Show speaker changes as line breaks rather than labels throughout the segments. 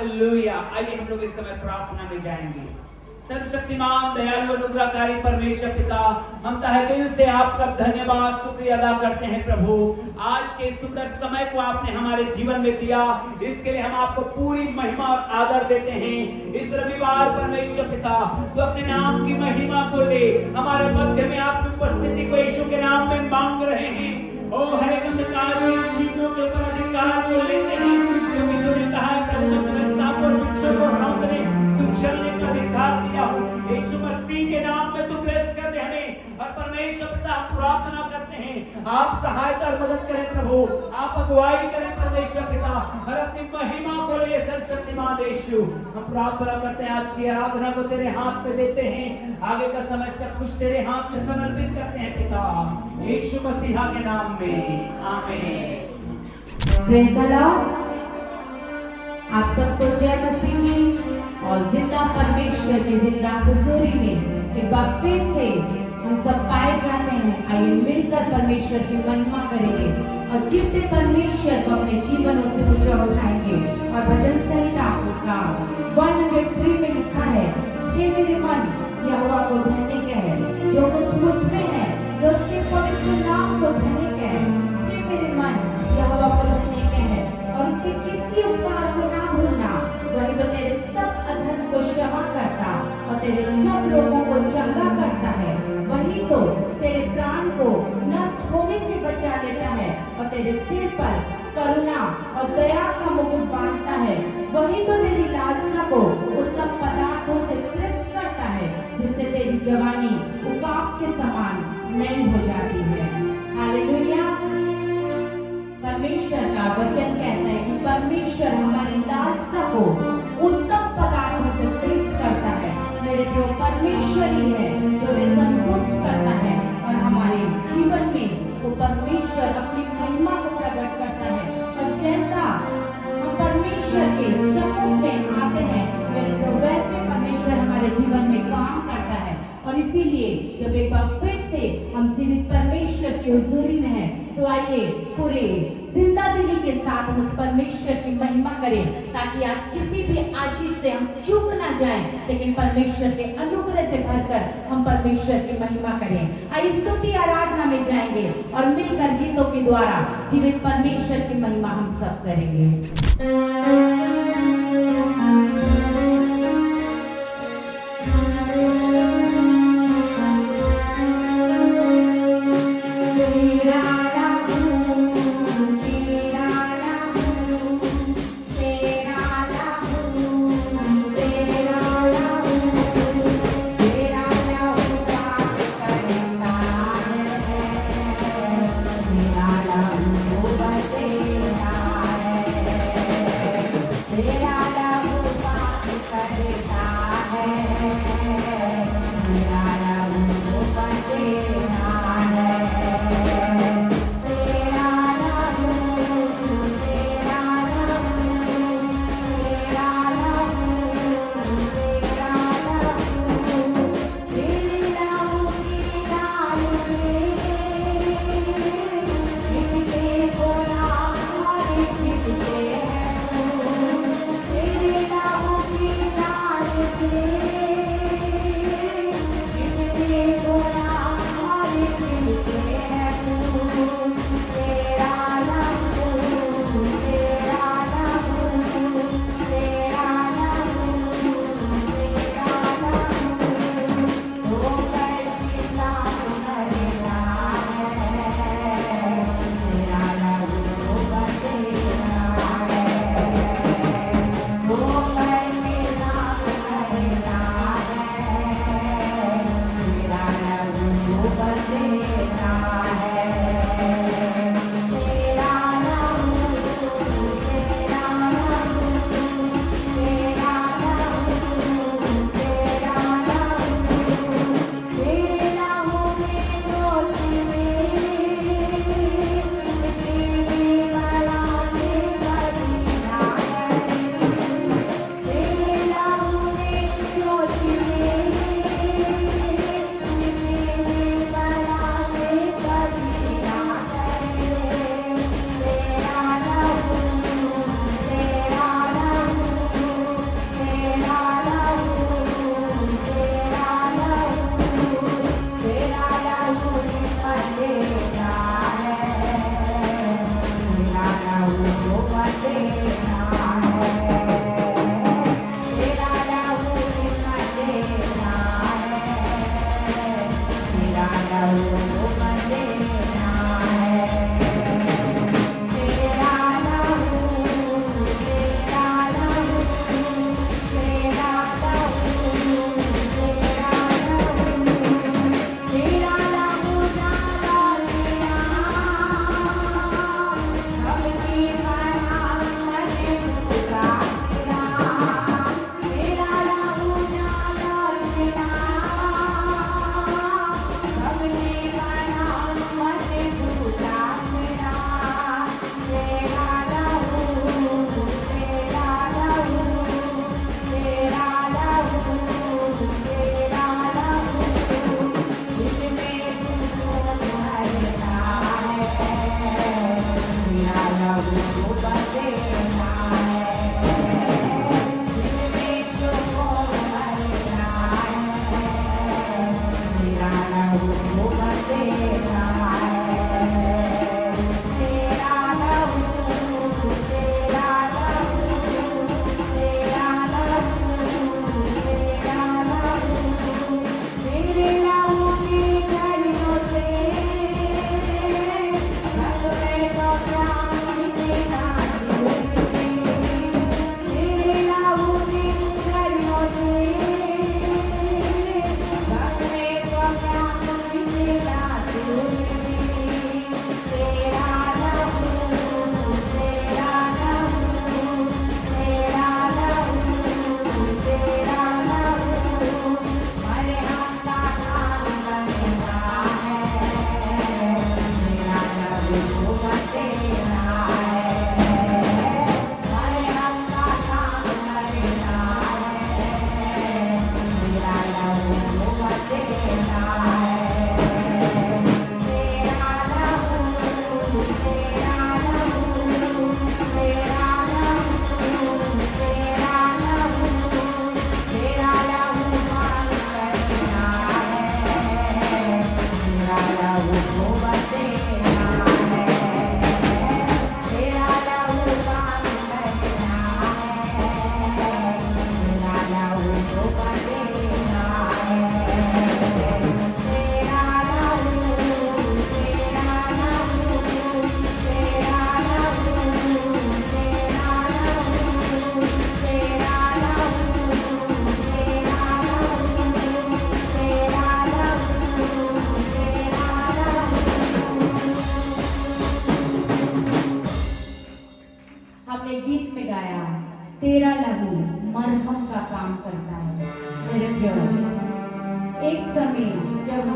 Hallelujah. आइए हम लोग इस समय प्रार्थना में जाएंगे। सर्वशक्तिमान दयालु अनुग्रहकारी परमेश्वर पिता, हम तहे दिल से आपका धन्यवाद शुक्रिया अदा करते हैं प्रभु। आज के सुंदर समय को आपने हमारे जीवन में दिया, इसके लिए हम आपको पूरी महिमा और आदर देते हैं। इस रविवार परमेश्वर पिता, तो अपने नाम की महिमा को ले हमारे मध्य में आपकी उपस्थिति को यीशु के नाम में मांग रहे हैं। ओ हर एक अंधकार की चीजों के ऊपर अधिकार को लेते हैं, क्योंकि तूने कहा है प्रभु, मैं तुम्हें सांप और बिच्छू को रौंदने कुचलने का अधिकार दिया हूं। यीशु मसीह के नाम में तू ब्लेस कर दे हमें। और परमेश्वर पिता, प्रार्थना करते हैं आप सहायता और मदद करें प्रभु, आप अगुवाई करें परमेश्वर पिता, और अपनी महिमा को ले सर्वशक्तिमान यीशु। हम प्रार्थना करते हैं, आज की आराधना को तेरे हाथ में देते हैं, आगे का समय सब कुछ तेरे हाथ में समर्पित करते हैं पिता, यीशु मसीह के नाम में, आमीन।
Praise the Lord. आप सबको जय मसीह में और जिंदा परमेश्वर की जिंदा हुजूरी में एक बार फिर से हम सब पाए जाते हैं। आइए मिलकर परमेश्वर की महिमा करेंगे और जितने परमेश्वर को अपने जीवनों से ऊंचा उठाएंगे। और भजन संहिता उसका 103 में लिखा है, हे मेरे मन यहोवा को धन्य कह, जो कुछ मुझ में है वे उसके पवित्र नाम को धन्य कह। हे मेरे मन यहोवा को धन्य कह और उसके किसी उपकार को ना भूलना, वही तो तेरे सब अधर्म को क्षमा करता और तेरे सब रोगों को चंगा करता है। वही तो तेरे प्राण को नष्ट होने से बचा लेता है और तेरे सिर पर करुणा और दया का मुकुट बांधता है। वही तो तेरी लालसा को उत्तम पदार्थों से तृप्त करता है, जिससे तेरी जवानी उकाब के समान नई हो जाती है। हालेलुया। परमेश्वर का वचन कहता है कि परमेश्वर हमारी लालसा को उत्तम पदार्थों से तृप्त करता है। मेरे प्रिय, परमेश्वर ही है जो हमें संतुष्ट करता है और हमारे जीवन में वो परमेश्वर अपनी महिमा को प्रकट करता है। और जैसा हम परमेश्वर के सम्मुख में आते हैं, मेरे प्रिय, वैसे परमेश्वर हमारे जीवन में काम करता है। और इसीलिए जब एक बार फिर से हम जीवित परमेश्वर की हुजूरी में हैं, तो आइए पूरे जिंदा दिली के साथ हम उस परमेश्वर की महिमा करें, ताकि आज किसी भी आशीष से हम चूक ना जाएं, लेकिन परमेश्वर के अनुग्रह से भरकर हम परमेश्वर की महिमा करें। आइए स्तुति आराधना में जाएंगे और मिलकर गीतों के द्वारा जीवित परमेश्वर की महिमा हम सब करेंगे।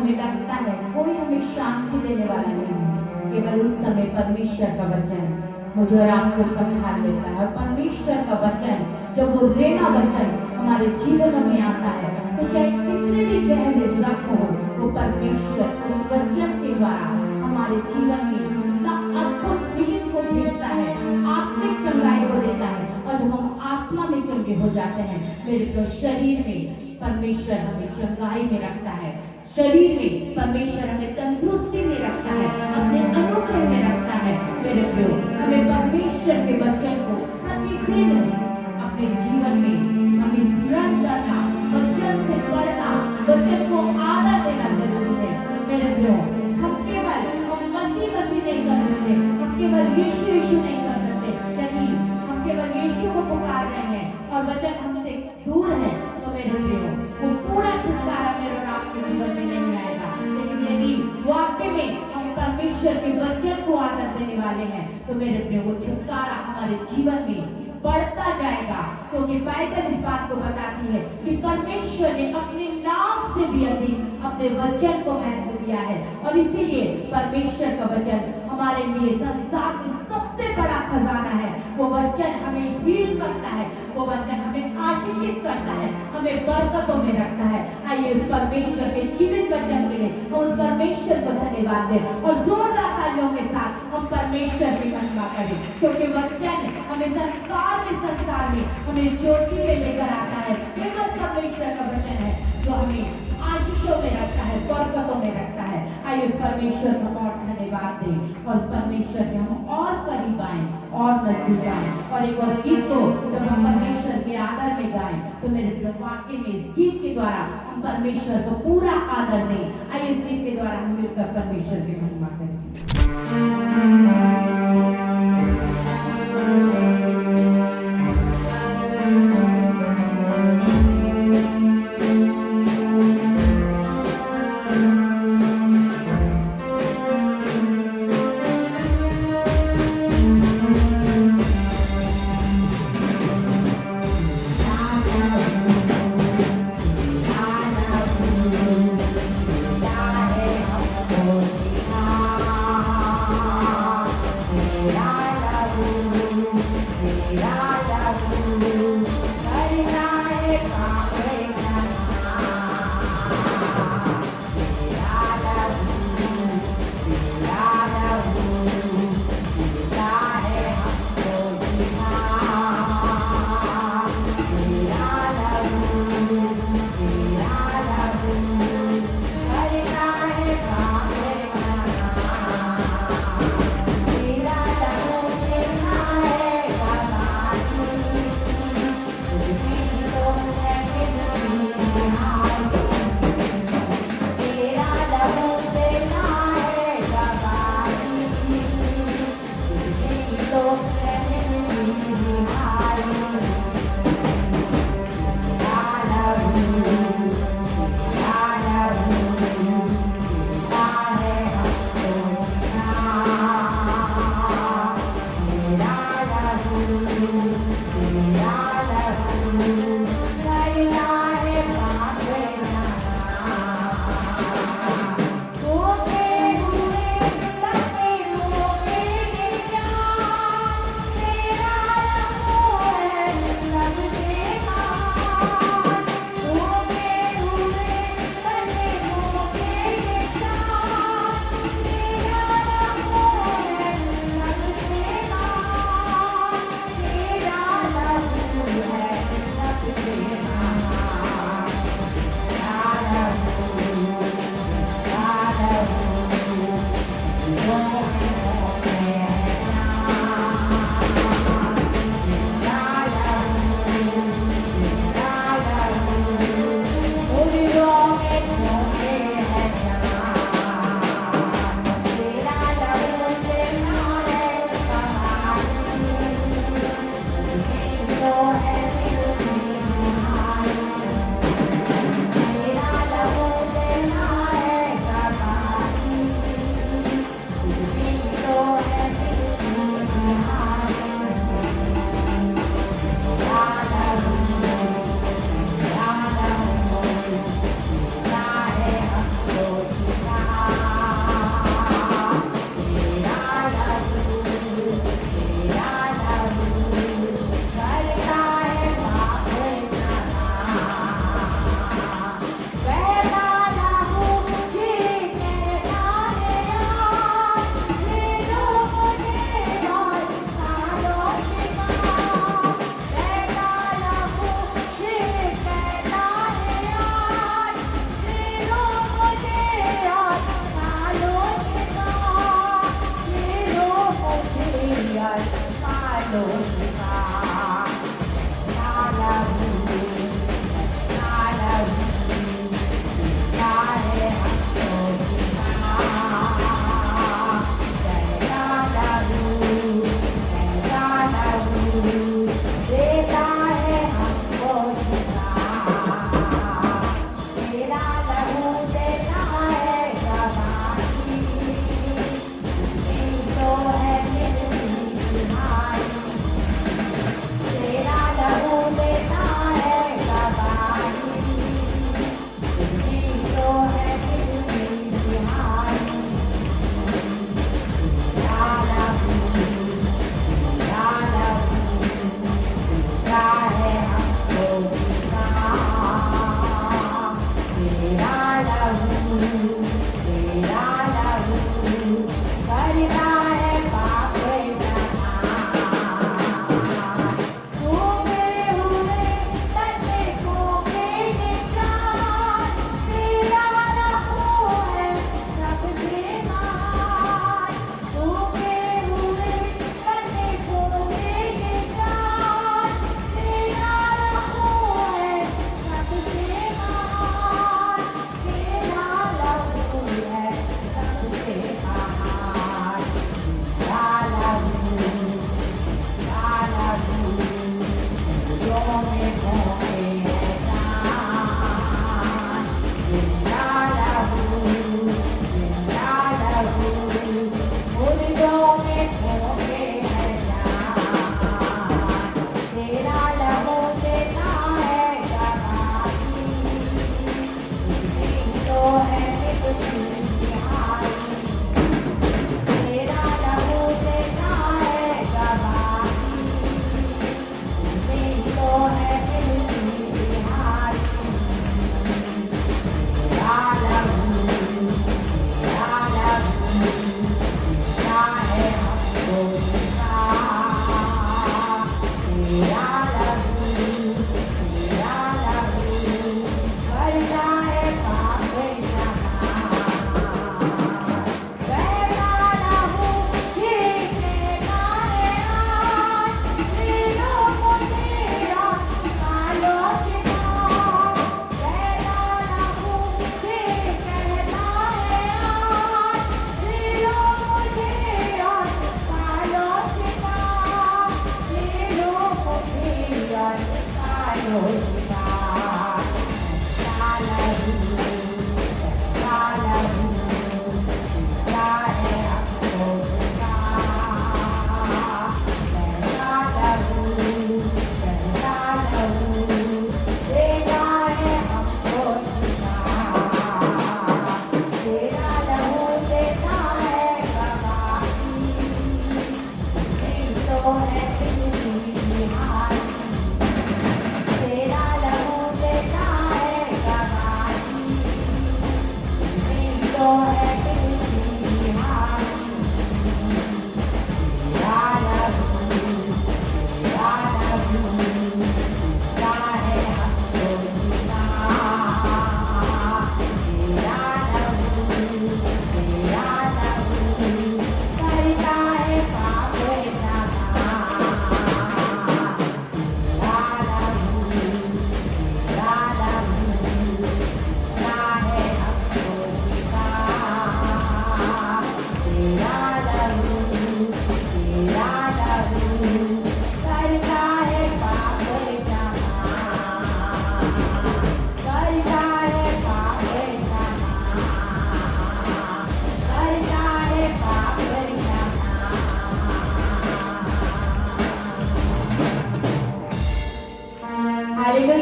हमें लगता है कोई हमें शांति देने वाला नहीं है, केवल उस समय परमेश्वर का वचन मुझे और आपको संभाल लेता है। और परमेश्वर का वचन जब वो रेमा वचन हमारे जीवन में आता है तो चाहे कितने भी गहरे जख्म हो, वो परमेश्वर उस वचन के द्वारा हमारे जीवन में इतना अद्भुत हीलिंग को भेजता है, आत्मिक चंगाई को देता है। और जब हम आत्मा में चंगे हो जाते हैं, मेरे तो शरीर में परमेश्वर हमें चंगाई में रखता है, शरीर में परमेश्वर हमें तंदुरुस्ती में रखता है, अपने अनुग्रह में रखता है। मेरे प्रियो, हमें परमेश्वर के वचन को प्रतिदिन अपने जीवन में हमें स्मरण करना, वचन से पढ़ना, वचन को आदर देना जरूरी है। मेरे प्रियो, हम केवल मसीह नहीं कर सकते, हम केवल यीशु यीशु नहीं कर सकते। यदि हम केवल यीशु को पुकार रहे हैं और वचन हमसे दूर है, तो मेरे प्रियो, वो पूरा छुटकारा मेरे और आपके जीवन में नहीं आएगा। लेकिन यदि वाकई में हम परमेश्वर के वचन को आदर देने वाले हैं, तो मेरे प्रियो, वो छुटकारा हमारे जीवन में बढ़ता जाएगा। क्योंकि बाइबल इस बात को बताती है कि परमेश्वर ने अपने नाम से भी अधिक अपने वचन को महत्व दिया है। और इसीलिए परमेश्वर का वचन हमारे लिए संसार में सबसे बड़ा खजाना है। वो वचन हमें हील करता है, वो वचन हमें आशीषित करता है, हमें बरकतों में रखता है। आइए उस परमेश्वर के जीवित वचन के लिए हम उस परमेश्वर को धन्यवाद दें और जोरदार तालियों के साथ हम परमेश्वर की महिमा करें। क्योंकि वचन हमें संसार में हमें ज्योति में लेकर आता है। केवल परमेश्वर का वचन है जो हमें आशीषों में रखता है, बरकतों में रखता है। आइए उस परमेश्वर को और धन्यवाद दें और उस परमेश्वर के हम और करीब आए और नजदीक आए। और एक और गीत को जब हम परमेश्वर के आदर में गाएं, तो मेरे वाक्य में इस गीत के द्वारा हम परमेश्वर को पूरा आदर दें। आइए इस गीत के द्वारा हम मिलकर परमेश्वर की महिमा करें।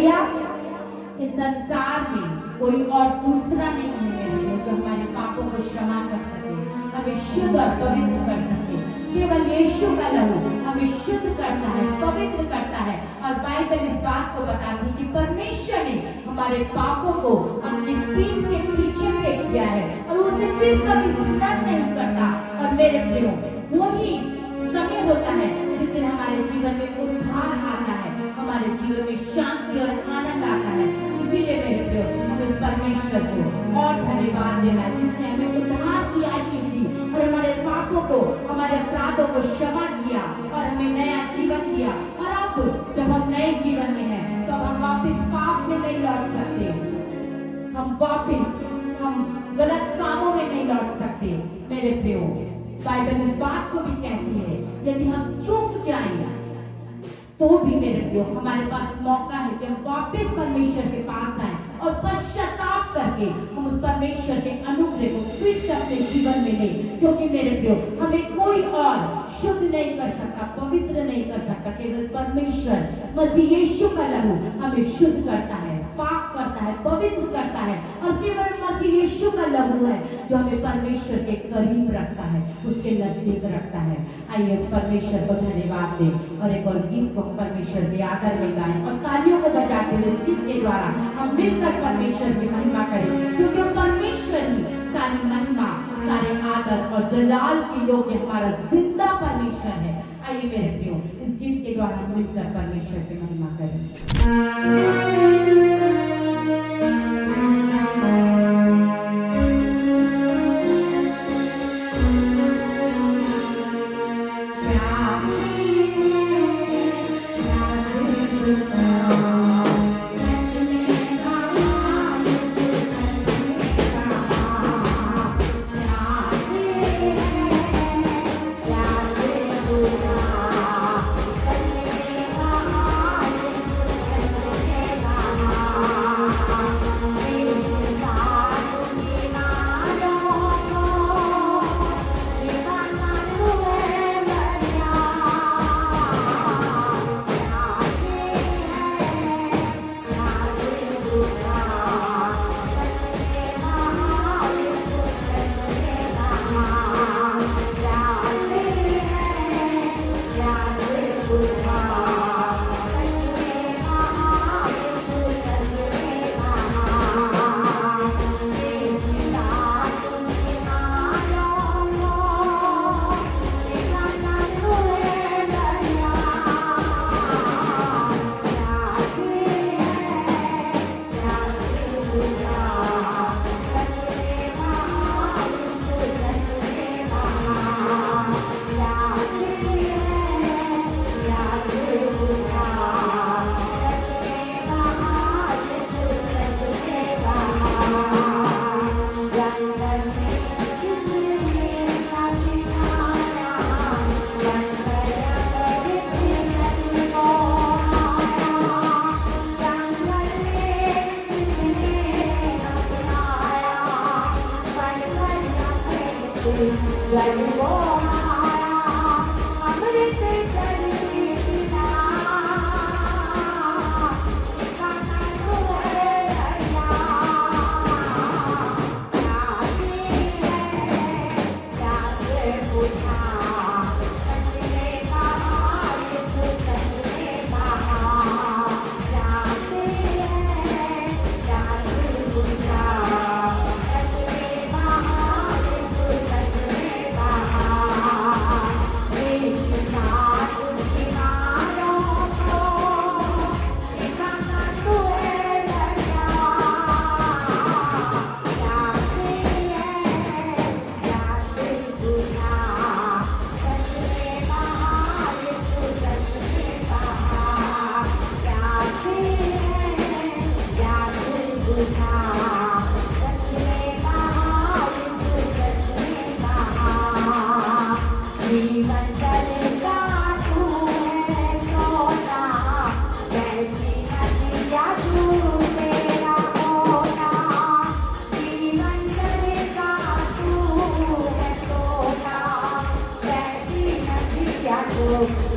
किया? इस संसार में कोई और दूसरा नहीं है मेरे लिए जो हमारे पापों को क्षमा कर सके, हमें शुद्ध और पवित्र कर सके। केवल यीशु का लहू हमें शुद्ध करता है, पवित्र करता है। और बाइबल इस बात को बताती है कि परमेश्वर ने हमारे पापों को अपनी पीठ के पीछे फेंक दिया है और उसे फिर कभी स्मरण नहीं करता। और मेरे प्रियो, वही समय होता है जिस दिन हमारे जीवन में उद्धार आता है, हमारे जीवन में शांति और आनंद आता है। इसीलिए मेरे प्रियो, हम इस परमेश्वर को और धन्यवाद देना है जिसने हमें उद्धार की आशीष दी और हमारे पापों को, हमारे अपराधों को क्षमा किया और हमें नया जीवन दिया। और अब जब हम नए जीवन में हैं तो अब हम वापस पाप में नहीं लौट सकते, हम गलत कामों में नहीं लौट सकते। मेरे प्रियो, बाइबल इस बात को भी कहती है यदि हम चूक जाएं तो भी मेरे प्रियो हमारे पास मौका है कि हम वापस परमेश्वर के पास आए और पश्चाताप करके हम उस परमेश्वर के अनुग्रह को फिर से अपने जीवन में लें। क्योंकि मेरे प्रियो, हमें कोई और शुद्ध नहीं कर सकता, पवित्र नहीं कर सकता। केवल परमेश्वर मसीह यीशु का लहू हमें शुद्ध करता है, पाक करता है, पवित्र करता है। और केवल मसीह यीशु का लहू है जो हमें परमेश्वर के करीब रखता है, उसके नजदीक रखता है। आइए उस परमेश्वर को धन्यवाद दें और एक और गीत को परमेश्वर के आदर में गाएं और तालियों को बजाते हुए गीत के द्वारा हम मिलकर परमेश्वर की महिमा करें। क्योंकि परमेश्वर ही सारी महिमा, सारे आदर और जलाल के योग्य हमारा जिंदा परमेश्वर है। आइए मेरे प्रियो, इस गीत के द्वारा हम मिलकर परमेश्वर की महिमा करें।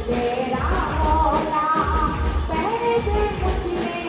तेरा होगा पहले से कुछ में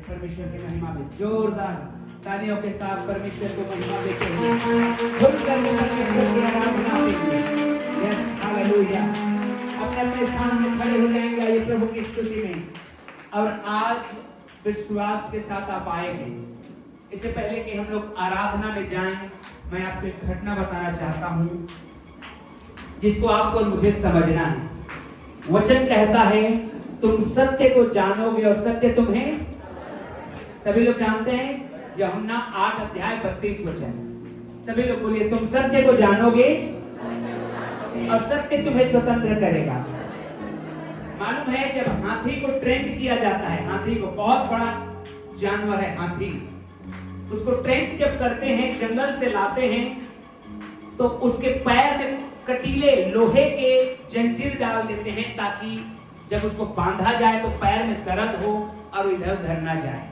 परमेश्वर की महिमा में जोरदार तालियों के साथ परमेश्वर को महिमा देते हैं। खुलकर में परमेश्वर की आराधना करेंगे। Yes hallelujah. अपने अपने स्थान में खड़े हो जाएंगे आइए प्रभु की स्तुति में। और आज विश्वास के साथ आप आए हैं। इससे पहले कि हम लोग आराधना में जाएं, मैं आपको एक घटना बताना चाहता हूँ जिसको आपको मुझे समझना है। वचन कहता है तुम सत्य को जानोगे और सत्य तुम्हें, सभी लोग जानते हैं यूहन्ना 8 अध्याय 32 वचन। सभी लोग बोलिए तुम सत्य को जानोगे और सत्य तुम्हें स्वतंत्र करेगा। मालूम है जब हाथी को ट्रेंड किया जाता है, हाथी को, बहुत बड़ा जानवर है हाथी, उसको ट्रेंड जब करते हैं, जंगल से लाते हैं तो उसके पैर में कटीले लोहे के जंजीर डाल देते हैं ताकि जब उसको बांधा जाए तो पैर में दर्द हो और इधर उधर ना जाए।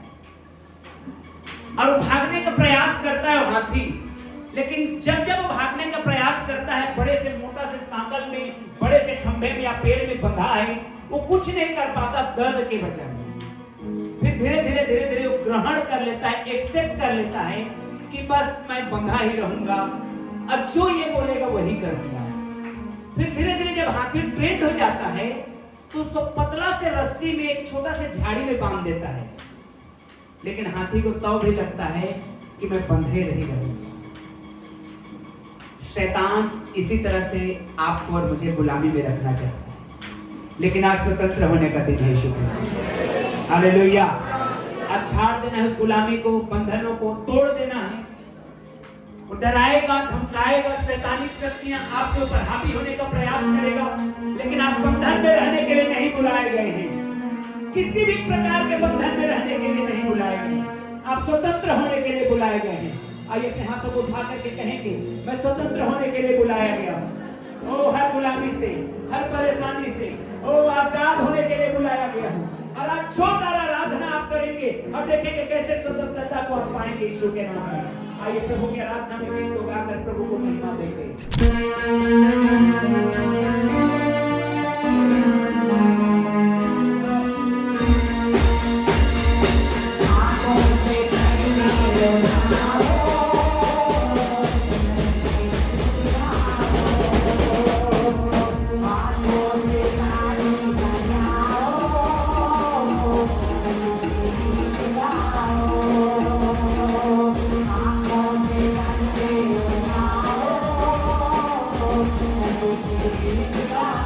और वो भागने का प्रयास करता है हाथी, लेकिन जब जब वो भागने का प्रयास करता है, बड़े से मोटा से सांकल में, बड़े से खंभे में या पेड़ में बंधा है, वो कुछ नहीं कर पाता दर्द के वजह से। फिर धीरे धीरे वो ग्रहण कर लेता है, एक्सेप्ट कर लेता है कि बस मैं बंधा ही रहूंगा, अब जो ये बोलेगा वही करूंगा। फिर धीरे धीरे जब हाथी ट्रेंड हो जाता है तो उसको पतला से रस्सी में एक छोटा से झाड़ी में बांध देता है, लेकिन हाथी को तब भी लगता है कि मैं बंधे नहीं रहूंगा। शैतान इसी तरह से आपको और मुझे गुलामी में रखना चाहता है, लेकिन आज स्वतंत्र होने का दिन है। शुक्र हालेलुया। अब झाड़ देना है गुलामी को, बंधनों को तोड़ देना है। वो डराएगा, धमकाएगा, शैतानिक शक्तियां आपके ऊपर हावी होने का प्रयास करेगा, लेकिन आप बंधन में रहने के लिए नहीं बुलाए गए हैं। किसी भी प्रकार के बंधन में रहने के लिए नहीं बुलाए गए हैं, आप स्वतंत्र होने के लिए बुलाए गए हैं। आइए अपने हाथों को उठा करके कहेंगे मैं स्वतंत्र होने के लिए बुलाया गया हूँ। ओ हर गुलामी से, हर परेशानी से, ओ आजाद होने के लिए बुलाया गया हूँ। और आज छोटा आराधना आप करेंगे और देखेंगे कैसे स्वतंत्रता को आप पाएंगे यीशु के नाम में। आइए प्रभु की आराधना में गीत को गाकर प्रभु को महिमा देंगे।
Thank you.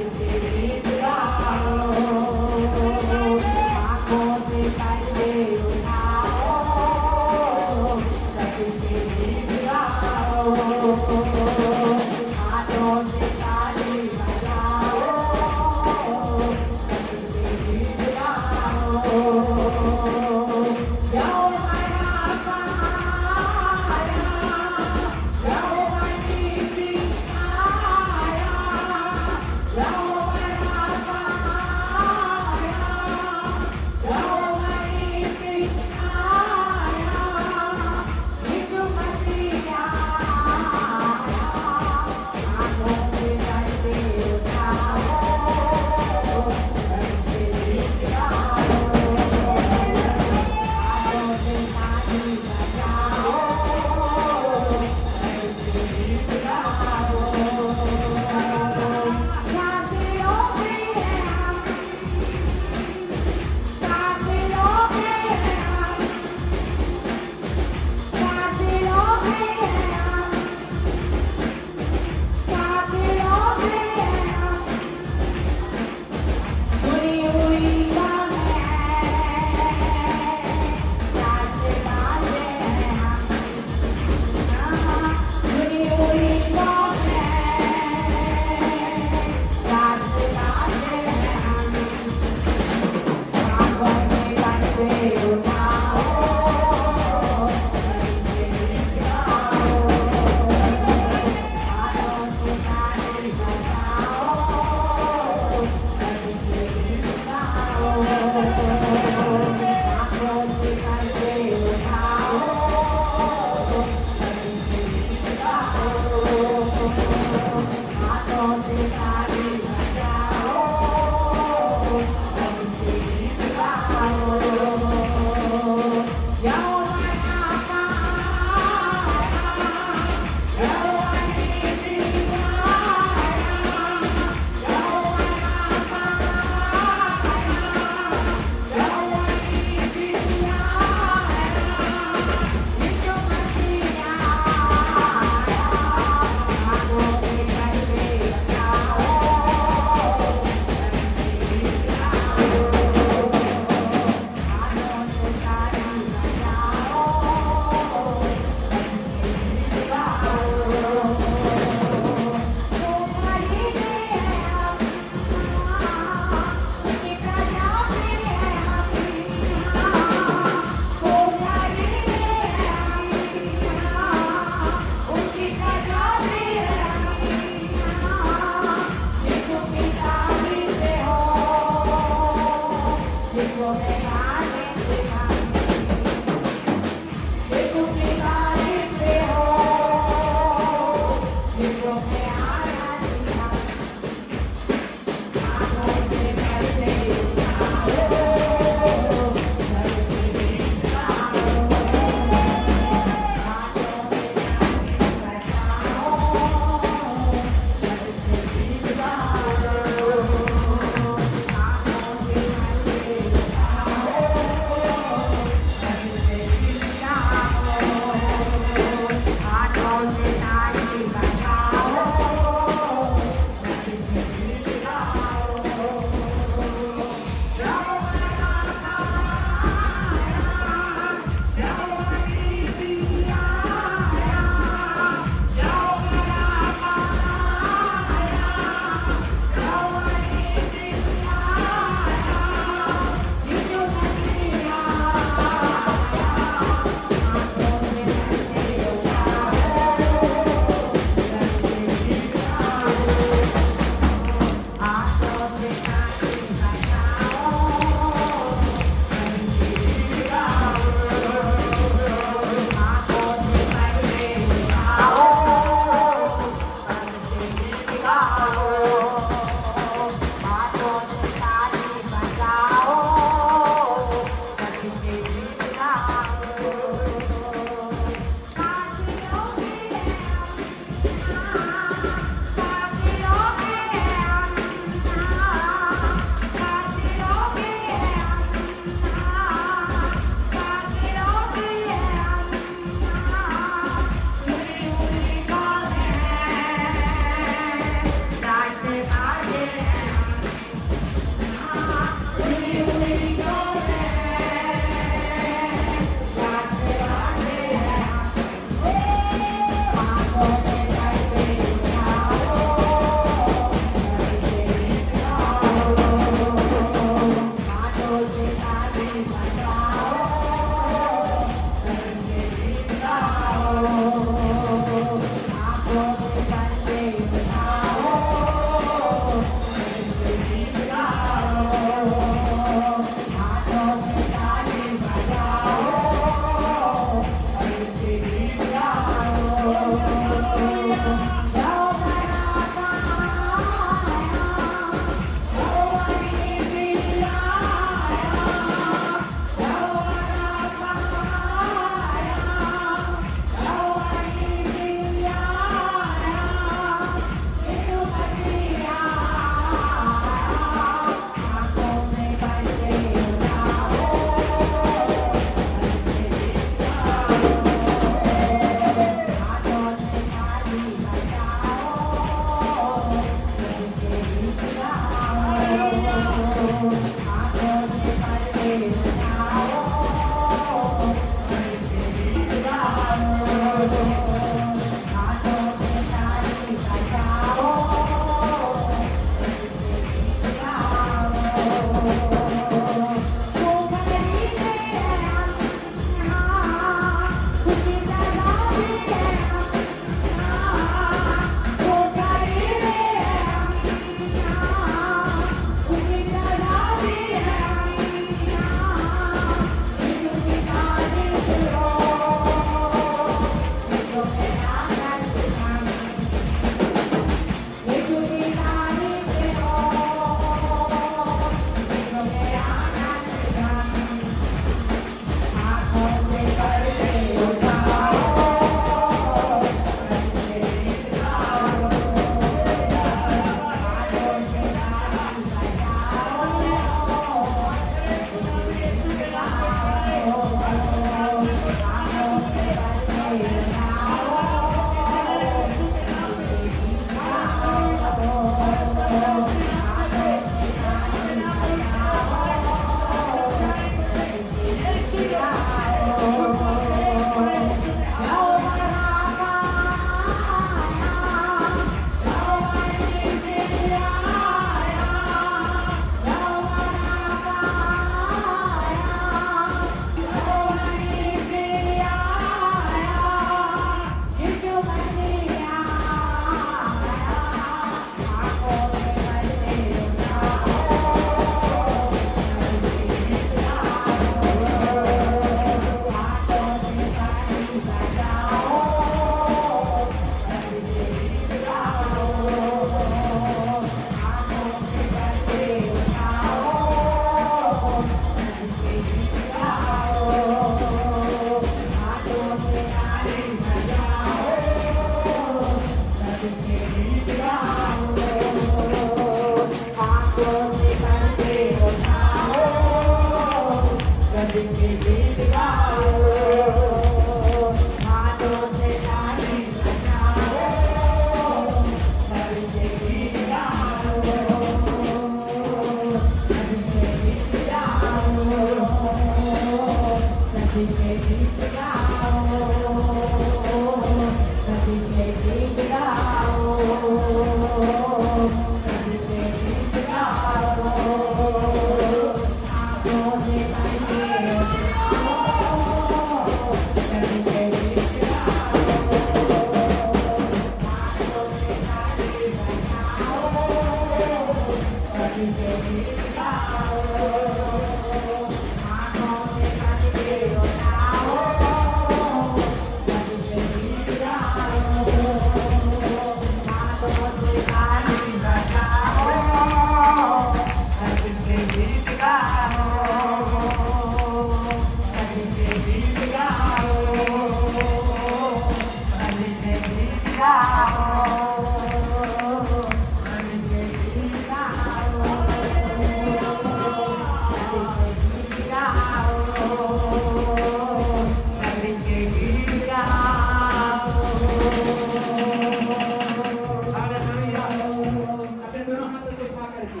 अपने दोनों हाथों को उठा करके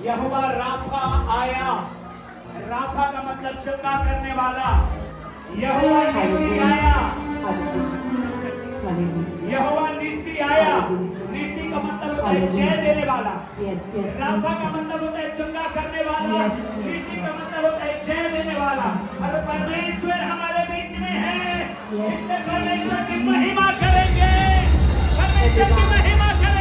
यहोवा राफा आया। राफा का मतलब चंगा करने वाला। यहोवा निसी आया। यहोवा निसी आया। निसी का मतलब होता है जय देने वाला। राफा का मतलब होता है चंगा करने वाला। निसी का मतलब होता है जय देने वाला। और परमेश्वर हमारे बीच में है। इसलिए परमेश्वर की महिमा करेंगे। परमेश्वर की महिमा करेंगे।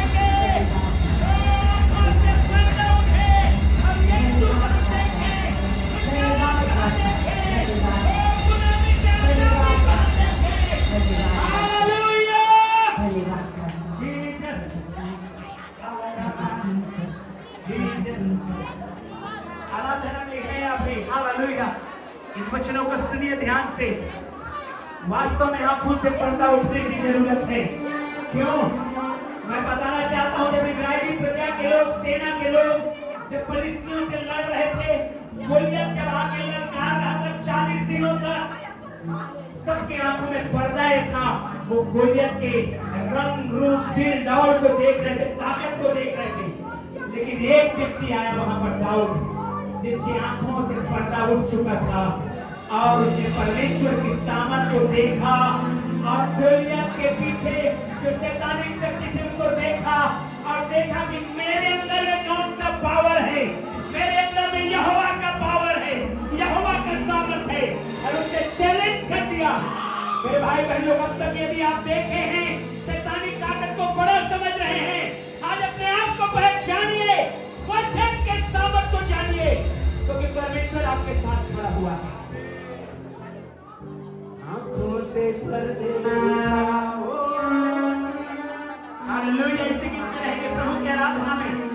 आराधना में है आप भी। हालेलुया। इन वचनों को सुनिए ध्यान से। वास्तव में आंखों से पर्दा उठने की जरूरत है। क्यों? मैं बताना चाहता हूं, जब इजरायली प्रजा के लोग, सेना के लोग जब फिलिस्तीनियों से लड़ रहे थे, गोलियत जब आके ललकार रहा था 40 दिनों तक, सबके आंखों में पर्दा था। वो गोलियत के रंग रूप दिल दौड़ को देख रहे थे, ताकत को देख रहे थे। लेकिन एक व्यक्ति आया वहां पर, दाऊद, जिसकी आंखों से पर्दा उठ चुका था और उसने परमेश्वर की ताकत को देखा और गोलियत के पीछे जो शैतानी शक्ति थी उसको देखा और देखा कि मेरे अंदर में कौन सा पावर है। मेरे अंदर में यहोवा का पावर है, यहोवा का सामर्थ है। और उसने चैलेंज कर दिया। मेरे भाई बहन लोग, अब तक यदि आप देखे हैं शैतानी ताकत को बड़ा समझ रहे हैं, आज अपने आप को पहचानिए, वचन के सामर्थ को जानिए, क्योंकि परमेश्वर आपके साथ खड़ा हुआ है। आंखों से पर्दे उठाओ। हालेलुया। इसी गीत में रहेंगे प्रभु की आराधना में।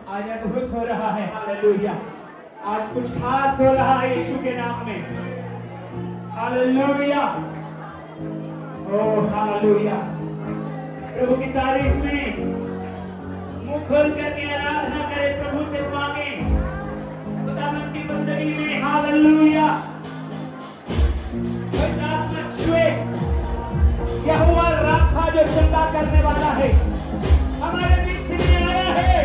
आज अद्भुत हो रहा है। हालेलुया। आज कुछ खास हो रहा है यीशु के नाम में। हालेलुया। Oh hallelujah. प्रभु की तारीफ में मुंह खोल करके आराधना करें, प्रभु से मांगे खुदावंद की बंदगी में। हालेलुया। यहोवा राफा जो चंगा करने वाला है हमारे बीच में आया है।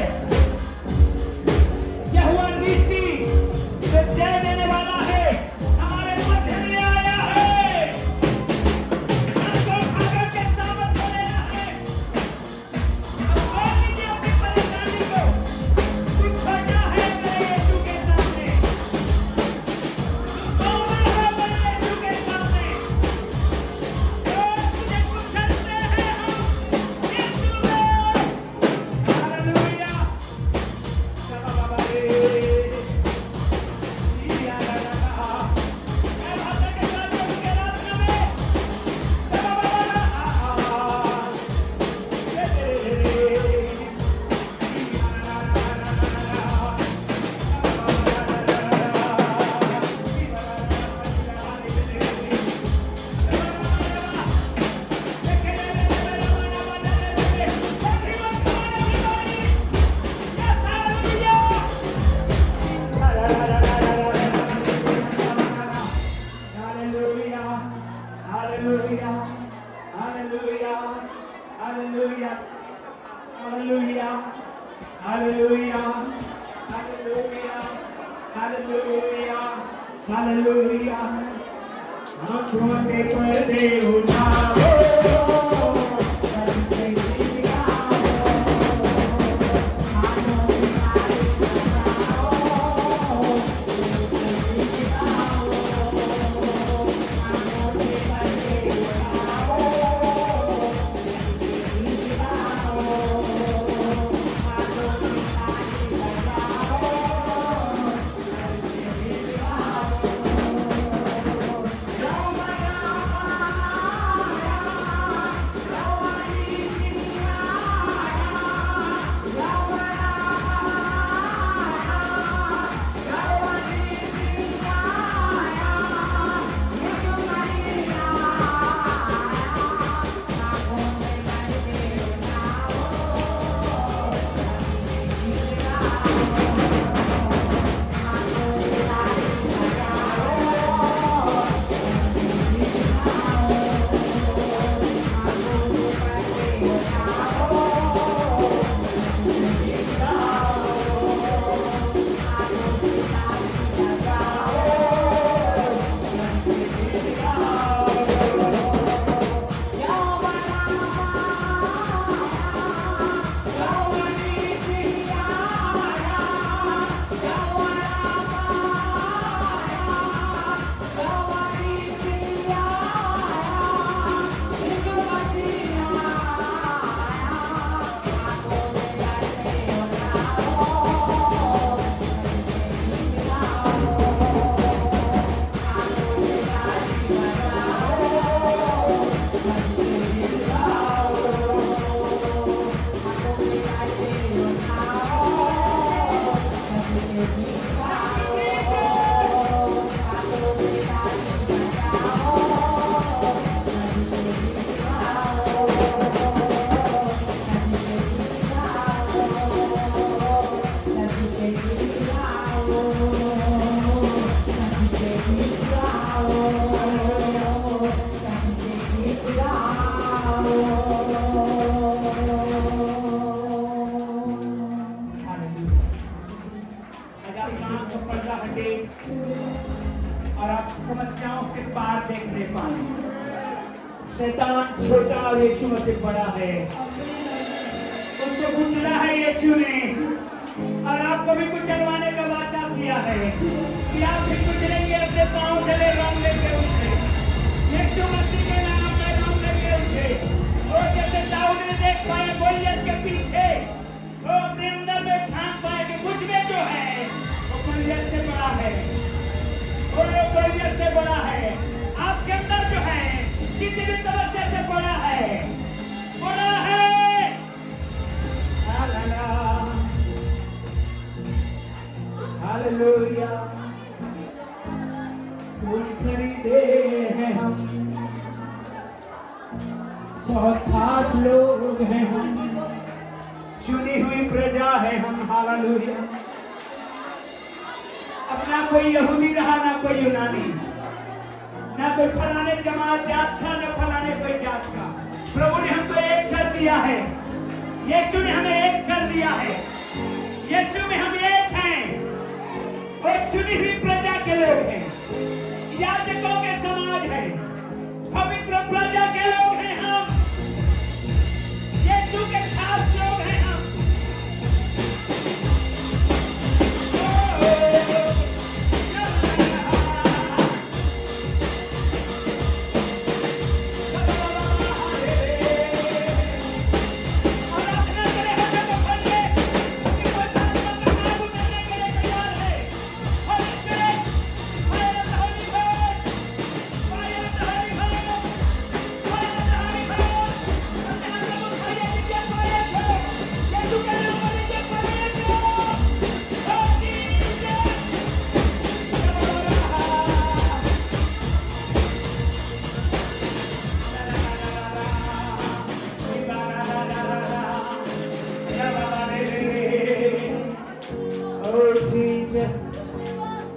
यहोवा नीति हालेलुया हालेलुया आंखों से पर्दे उठाओ और आप समस्याओं के पार देखने पाए। शैतान छोटा और यीशु मसीह बड़ा है। उसको कुचला है यीशु ने, और आपको भी कुचलवाने का वाचा किया है कि आप भी कुचलेंगे, अपने पांव चले रंग लेके उठे, यीशु मसीह के नाम में रंग लेके उठे। और जैसे दाऊद ने देख पाया गोलियत के पीछे, वो अपने अंदर में झांक पाया कि कुछ में जो है वो गोलियत से बड़ा है, और वो गोलियत से बड़ा है। आपके अंदर जो है किसी भी समस्या से बड़ा है, बड़ा है। हालेलुया। फूल खरीदे हैं हम, बहुत खास लोग हैं हम, चुनी हुई प्रजा है हम। हालेलुया। अब ना कोई यहूदी रहा, ना कोई यूनानी, ना कोई फलाने जमात जात का, ना फलाने कोई जात का। प्रभु ने हमको एक कर दिया है, यीशु ने हमें एक कर दिया है। यीशु में हम एक हैं, और चुनी हुई प्रजा के लोग हैं, याजकों के समाज है, पवित्र प्रजा के लोग हैं हम, यीशु के खास लोग हैं हम।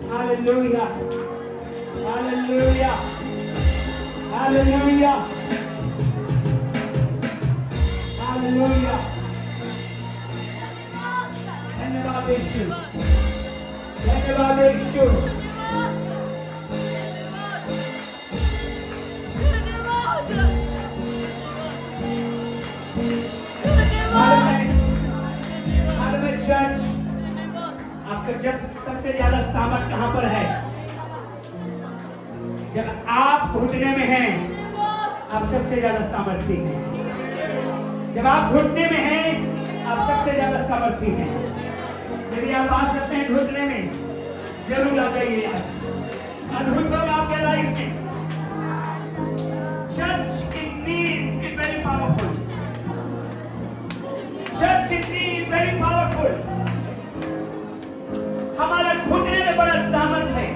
Hallelujah. Hallelujah. Hallelujah. Hallelujah. धन्यवाद यीशु, धन्यवाद यीशु। चर्च आपका जब सबसे ज्यादा सामर्थ कहां पर है? जब आप घुटने में हैं, आप सबसे ज्यादा सामर्थी हैं। जब आप घुटने में हैं, आप सबसे ज्यादा सामर्थी हैं। यदि आप आ सकते हैं घुटने में, जरूर आ जाइए। अद्भुत होगा आपके लाइफ में। चर्च की need is very powerful. Church की नीड वेरी पावरफुल। हमारे घुटने में बड़ा सामर्थ है।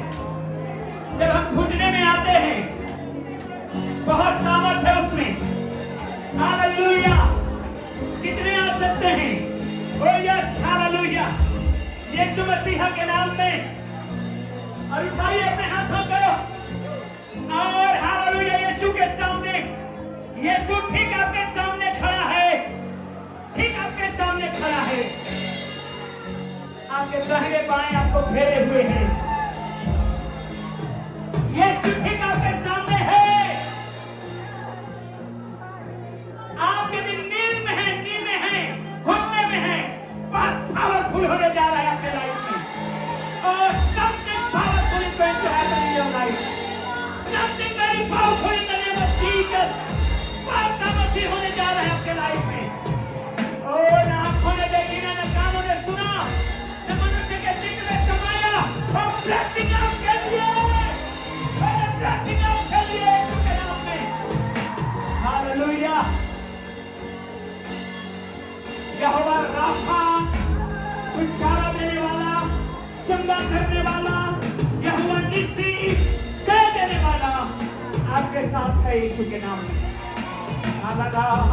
जब हम घुटने में आते हैं, बहुत सामर्थ है उसमें। हालेलुया। कितने आ सकते हैं? ओ यस, हालेलुया। यीशु मसीह के नाम में। और उठाइए अपने हाथों को और हालेलुया यीशु के सामने। यीशु ठीक आपके सामने खड़ा है। ठीक आपके सामने खड़ा है। आपके दाहिने बाएं आपको घेरे हुए हैं। यीशु ठीक आपके सामने है। आप यदि नींद में हैं, घुटने में हैं, बहुत पावरफुल होने जा रहा है आपके लाइफ में। और something powerful is going to happen in your life. Something very powerful in the name of Jesus. बहुत सामर्थी होने जा रहा है आपके लाइफ में। और ना आंखों ने देखी, ना कानों ने सुना, ना मनुष्य के दिल में समाया। और blessing आपके लिए, और blessing आपके लिए उसके नाम में। हालेलुया। यहोवा राफा, छुटकारा देने वाला, चंगा करने वाला, यहोवा निस्सी, जय देने वाला आपके साथ है यीशु के नाम में। हालेलुया।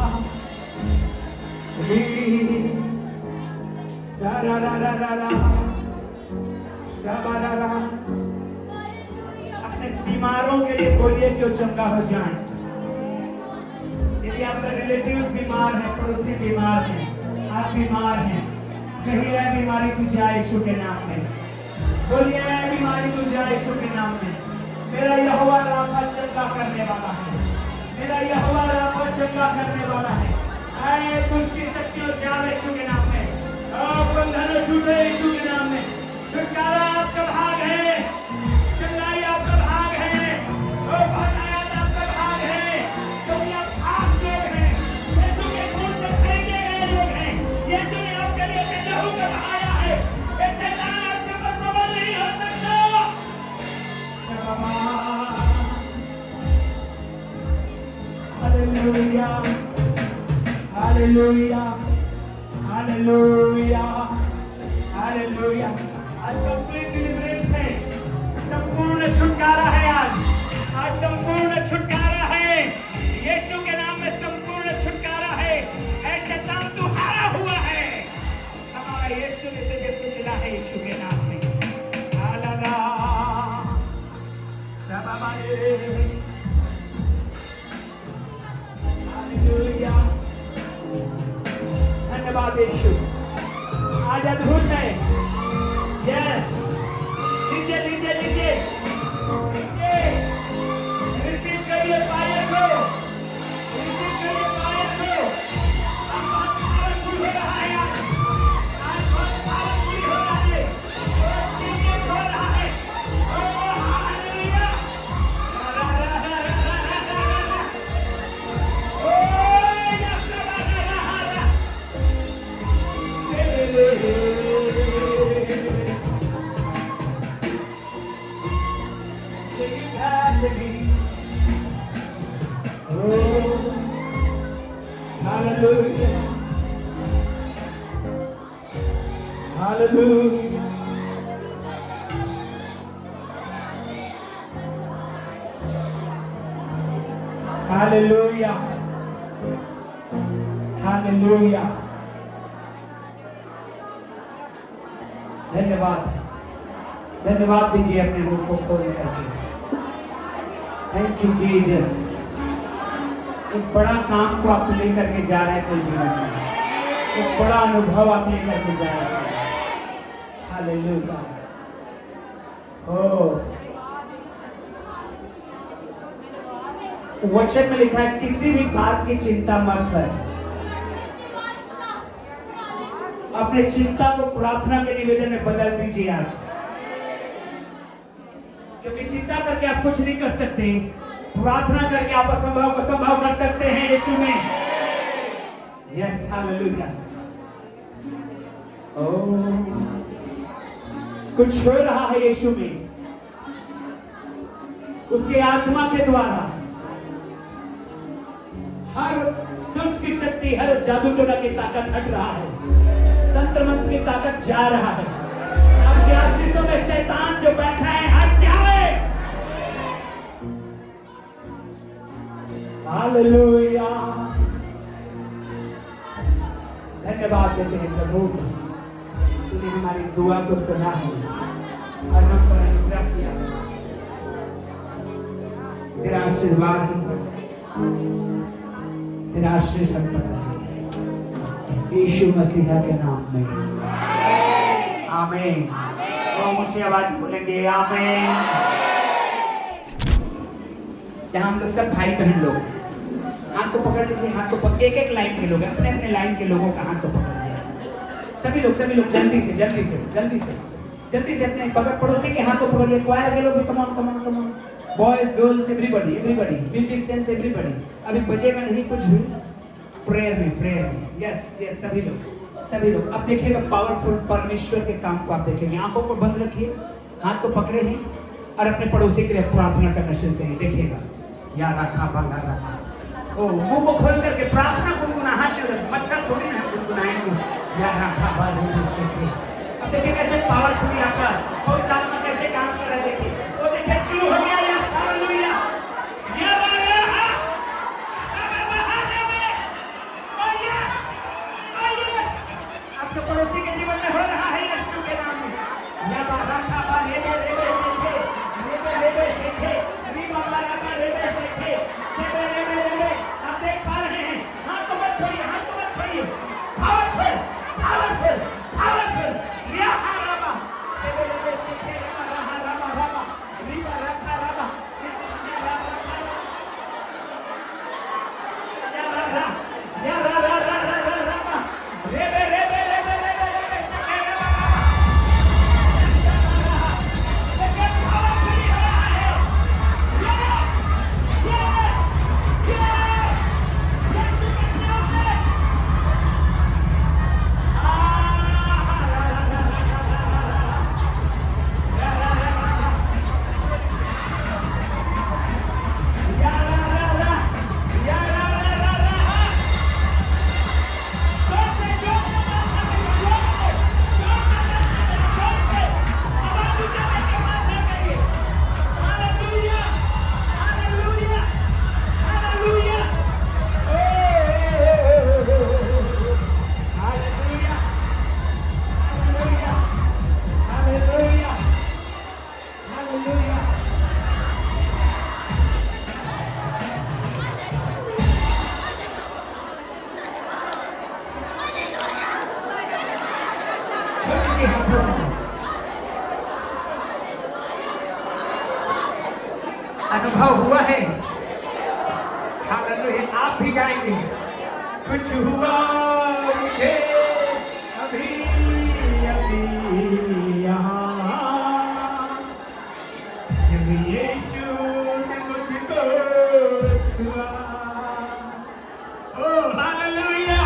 अपने बीमारों के लिए बोलिए कि वो चंगा हो जाए। यदि आपका रिलेटिव बीमार है, पड़ोसी बीमार है, आप बीमार हैं, कहीं है बीमारी तू जाए यीशु के नाम में। बोलिए है बीमारी तू जाए यीशु के नाम में। मेरा यहोवा राफा चंगा करने वाला है। मेरा यहोवा राफा चंगा करने वाला है। आए तुझकी शक्तियों जाए यीशु के नाम में। बंधन टूटे यीशु के नाम में। छुटकारा आपका भाग है। चंगाई आपका भाग है। भलाई आपका भाग है। क्योंकि आप भाग लोग हैं। यीशु के खून से खरीदे गए लोग हैं। यीशु ने आपके लिए अपने लहू को बहाया है। इससे शैतान आपके ऊपर प्रबल नहीं हो सकता। Hallelujah, hallelujah, hallelujah, hallelujah. आज कंप्लीट डिलीवरेंस है। संपूर्ण छुटकारा है। आज संपूर्ण छुटकारा है। यीशु के नाम में संपूर्ण छुटकारा है। ऐ शैतान तू हारा हुआ है। हमारा यीशु ने तुझे कुचला है यीशु के नाम में। हालेलुया। हालेलुया। धन्यवाद यीशु। आज अद्भुत है। यस, लीजिए लीजिए लीजिए, रिसीव करिए फायर को, रिसीव करिए फायर को। आज बहुत पावरफुल हो रहा है। आज बहुत पावरफुल हो रहा है। चीजें हो रहा है। Hallelujah. Hallelujah. Hallelujah. Hallelujah. Hallelujah. धन्यवाद। धन्यवाद दीजिए अपने मुंह को खोल करके। Thank you Jesus. एक बड़ा काम को आप लेकर के जा रहे हैं अपने जीवन में। एक बड़ा अनुभव आप लेकर के जा रहे हैं। हालेलुया। वचन में लिखा है किसी भी बात की चिंता मत कर, अपने चिंता को प्रार्थना के निवेदन में बदल दीजिए आज, क्योंकि चिंता करके आप कुछ नहीं कर सकते, प्रार्थना करके आप असंभव को संभव कर सकते हैं यीशु में। Yes hallelujah. कुछ हो रहा है यीशु में, उसके आत्मा के द्वारा हर दुष्ट की शक्ति, हर जादू टोना की ताकत हट रहा है, तंत्र मंत्र की ताकत जा रहा है। आपके आशीषों में शैतान जो बैठा है हट जाए। हालेलुया। धन्यवाद देते हैं प्रभु, तूने हमारी दुआ को सुना है और हम पर अनुग्रह किया। तेरा आशीर्वाद हम पर, तेरा आशीष हम पर यीशु मसीह के नाम में आमीन। और मुझे आवाज बोलेंगे आमीन। यहाँ हम लोग सब भाई बहन लोग हाथ को पकड़ लीजिए, हाथ को पकड़, एक एक लाइन के लोग, अपने अपने लाइन के लोगों का हाथ को पकड़ लिया। सभी लोग जल्दी से जल्दी से जल्दी से जल्दी से अपने बगल पड़ोसी के हाथ को पकड़िए। क्वायर के लोग भी come on come on come on, boys girls everybody everybody, musicians everybody. अभी बजेगा नहीं कुछ भी, प्रेयर में यस यस सभी लोग। अब देखिएगा पावरफुल परमेश्वर के काम को आप देखेंगे। आंखों को बंद रखिए, हाथ को पकड़े हैं और अपने पड़ोसी के लिए प्रार्थना करना शुरू करिए। देखिएगा या रखा बाला रखा, ओ मुंह को खोल करके प्रार्थना गुनगुनाहट में, मच्छर थोड़ी ना गुनगुनाएंगे। या रखा बाला से अब देखिए कैसे पावरफुल यहाँ पर बहुत आत्मा कैसे काम कर रहा है। देखिए वो देखिए शुरू हो गया। या हालेलुया। या आपके पड़ोसी के जीवन में हो रहा है यीशु के नाम में। या रखा बाले रेबे शेखे री बाबा रखा रेबे शेखे रेबे। आप देख पा रहे हैं, हाथ को मत छोड़िए, हाथ को मत छोड़िए। पावरफुल या रामा रेबे शेखे रामा री बाबा रखा रामा या रामा रेबे शेखे रामा। अनुभव हुआ है। हालेलुया। आप भी गाएंगे। कुछ हुआ मुझे अभी यहाँ, जब यीशु ने मुझको छुआ। ओ हालेलुया।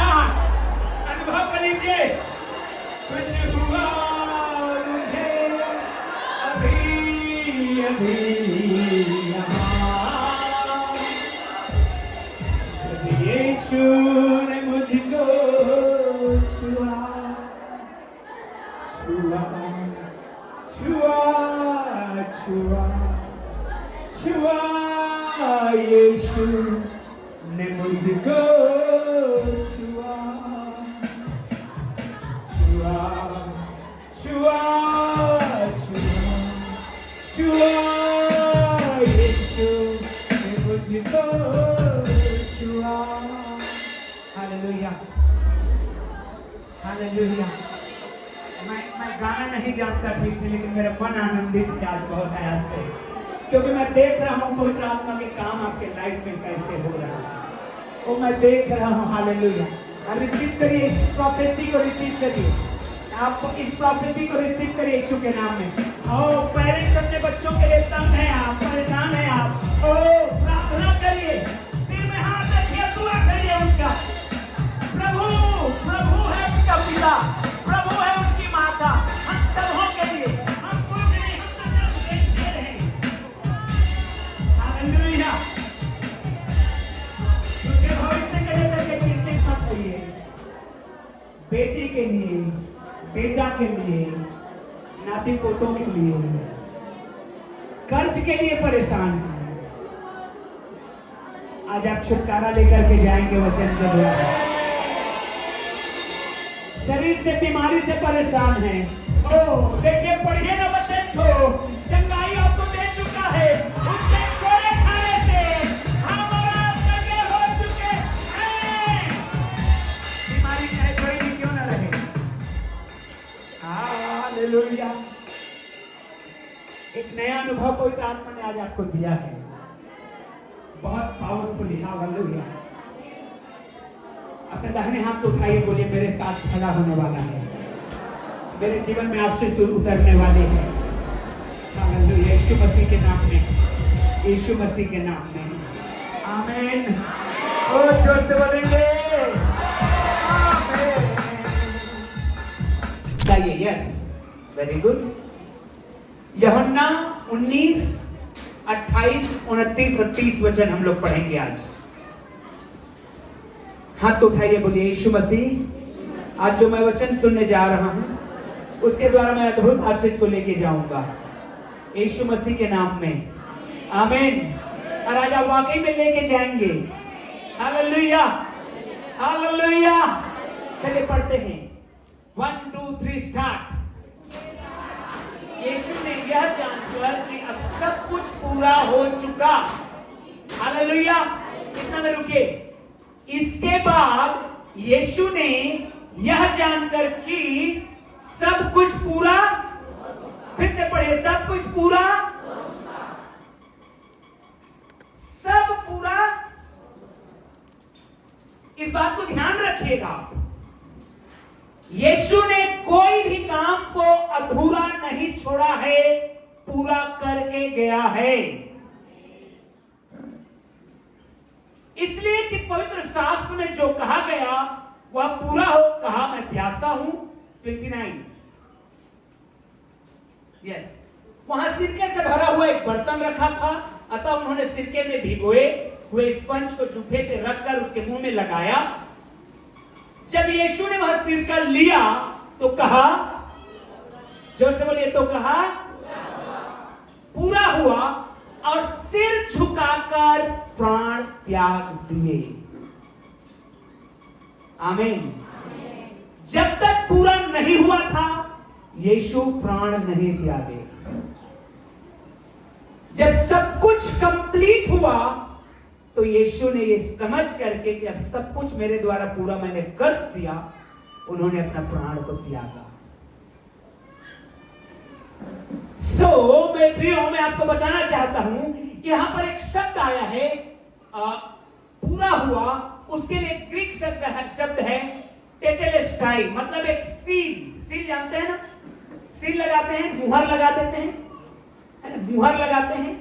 अनुभव कर लीजिए। कुछ हुआ मुझे अभी यीशु ने मुझको छुआ छुआ छुआ छुआ छुआ। यीशु ने मुझको छुआ छुआ छुआ छुआ छुआ। यीशु ने मुझको छुआ। Hallelujah hallelujah. My गाना नहीं जानता ठीक से, लेकिन मेरा मन आनंदित है आज बहुत है आज से, क्योंकि मैं देख रहा हूँ पवित्र आत्मा के काम आपके लाइफ में कैसे हो रहा है, वो मैं देख रहा हूँ। हालेलुया। रिसीव करिए इस प्रॉफेसी को, रिसीव करिए, आप इस प्रॉफेसी को रिसीव करिए यीशु के नाम में। ओ पेरेंट्स अपने बच्चों के लिए तंग है, आप परेशान है, आप ओ प्रार्थना करिए, सिर में हाथ रखिए, दुआ करिए उनका। प्रभु प्रभु है उनका पिता, प्रभु है उनकी माता, हम सबों के लिए, हम कुछ नहीं, हम सब देखते रहे। हालेलुया। उसके भविष्य के लिए चिंतित मत होइए। बेटी के लिए, बेटा के लिए, नाती पोतों के लिए, कर्ज के लिए परेशान हैं, आज आप छुटकारा लेकर के जाएंगे वचन के द्वारा। शरीर से बीमारी से परेशान हैं, ओ देखिए, पढ़िए ना वचन को, चंगाई आपको दे चुका है, उससे कोरे खाने से हम और आप लगे हो चुके हैं। बीमारी चाहे कोई भी क्यों ना रहे। हालेलुया। एक नया अनुभव पवित्र आत्मा ने आज आपको दिया है, बहुत पावरफुल। हालेलुया। अपने दाहिने हाथ को उठाइए, बोलिए मेरे साथ खड़ा होने वाला है, मेरे जीवन में आशीष उतरने वाले हैं। हालेलुया। यीशु मसीह के नाम में, यीशु मसीह के नाम में, आमीन। ओ जोर से बोलेंगे आमीन। गाइए, यस, वेरी गुड। यूहन्ना 19, 28, 29 और 30 वचन हम लोग पढ़ेंगे आज। हाथ तो उठाइए, बोलिए यीशु मसीह, आज जो मैं वचन सुनने जा रहा हूं उसके द्वारा मैं अद्भुत आशीष को लेके जाऊंगा यीशु मसीह के नाम में, आमीन। और आज आप वाकई में लेके जाएंगे। Hallelujah, hallelujah. चलिए पढ़ते हैं, 1 2 3 स्टार्ट। यीशु ने यह जानकर कि अब सब कुछ पूरा हो चुका, हालेलुया, इतना में रुके। इसके बाद यीशु ने यह जानकर कि सब कुछ पूरा, फिर से पढ़िए, सब कुछ पूरा, सब पूरा। इस बात को ध्यान रखिएगा, यीशु ने कोई भी काम को अधूरा नहीं छोड़ा है, पूरा करके गया है। इसलिए कि पवित्र शास्त्र में जो कहा गया वह पूरा हो। कहा, मैं प्यासा हूं, 29, यस। वहां सिरके से भरा हुआ एक बर्तन रखा था, अतः उन्होंने सिरके में भिगोए हुए स्पंज को जूठे पे रखकर उसके मुंह में लगाया। जब यीशु ने वह सिरका लिया तो कहा, जोर से बोलिए, तो कहा पूरा हुआ, और सिर झुकाकर प्राण त्याग दिए, आमीन। जब तक पूरा नहीं हुआ था यीशु प्राण नहीं त्यागे। जब सब कुछ कंप्लीट हुआ तो यीशु ने ये समझ करके कि अब सब कुछ मेरे द्वारा पूरा मैंने कर दिया, उन्होंने अपना प्राण को त्यागा। मैं आपको बताना चाहता हूं, यहां पर एक शब्द आया है, पूरा हुआ, उसके लिए ग्रीक शब्द है टेटेलेस्टाई, मतलब एक सील जानते हैं ना, सील लगाते हैं, मुहर लगा देते हैं, मुहर लगाते हैं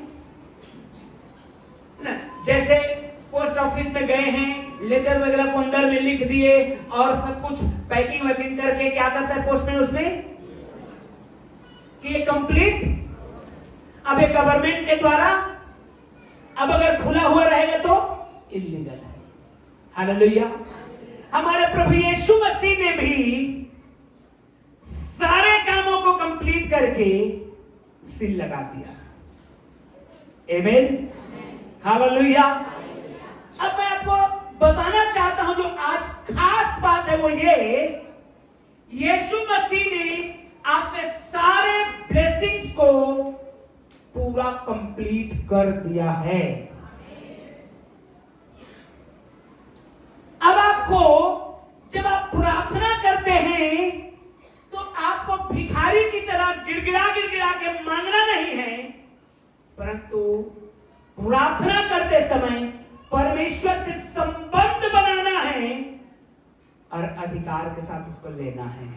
ना। जैसे पोस्ट ऑफिस में गए हैं, लेटर वगैरह को अंदर में लिख दिए और सब कुछ पैकिंग वैकिंग करके क्या करता है पोस्टमैन उसमें कि ये कंप्लीट। अब ये गवर्नमेंट के द्वारा, अब अगर खुला हुआ रहेगा तो इल्लीगल है। हालेलुया। हमारे प्रभु यीशु मसीह ने भी सारे कामों को कंप्लीट करके सील लगा दिया, आमीन, हालेलुया। अब मैं आपको बताना चाहता हूं जो आज खास बात है वो ये, यीशु मसीह ने आपके सारे ब्लेसिंग्स को पूरा कंप्लीट कर दिया है। अब आपको जब आप प्रार्थना करते हैं तो आपको भिखारी गिड़गिड़ा गिड़गिड़ा के मांगना नहीं है, परंतु प्रार्थना करते समय परमेश्वर से संबंध बनाना है और अधिकार के साथ उसको लेना है।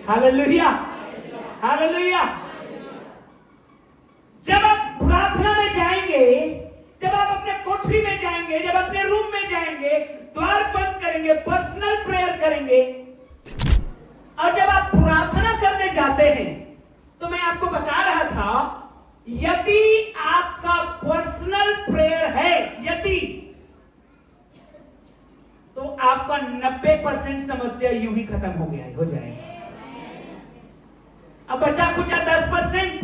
Hallelujah, hallelujah. जब आप प्रार्थना में जाएंगे, जब आप अपने कोठरी में जाएंगे, जब अपने रूम में जाएंगे, द्वार बंद करेंगे, पर्सनल प्रेयर करेंगे, और जब आप प्रार्थना करने जाते हैं, तो मैं आपको बता रहा था, यदि आपका पर्सनल प्रेयर है, यदि, तो आपका 90% समस्या यूं ही खत्म हो जाएगा। अब बचा कुचा 10%,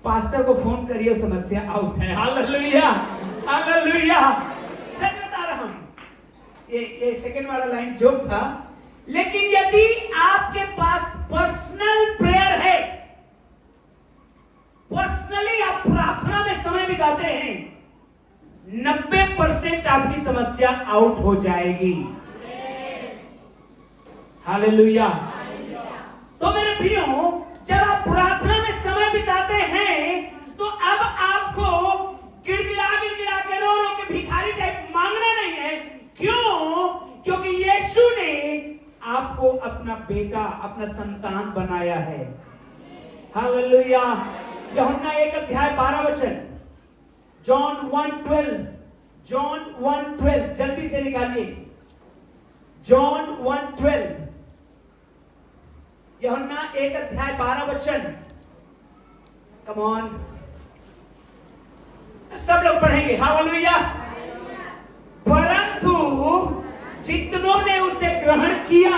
पास्टर को फोन करिए, समस्या आउट है। Hallelujah, hallelujah. सच बता रहा हूं, ये सेकंड वाला लाइन जोक था, लेकिन यदि आपके पास पर्सनल प्रेयर है, पर्सनली आप प्रार्थना में समय बिताते हैं, 90% आपकी समस्या आउट हो जाएगी। हालेलुया। तो मेरे प्रियो, जब आप प्रार्थना में समय बिताते हैं, तो अब आपको गिड़गिड़ा गिड़गिड़ा के रो रो के भिखारी टाइप मांगना नहीं है। क्यों? क्योंकि यीशु ने आपको अपना बेटा, अपना संतान बनाया है। हालेलुया। यूहन्ना 1:12, जॉन 1:12, जॉन 1:12, जल्दी से निकालिए, जॉन 1:12, यूहन्ना 1:12। कम ऑन, सब लोग पढ़ेंगे। हालेलुया। परंतु जितनों ने उसे ग्रहण किया,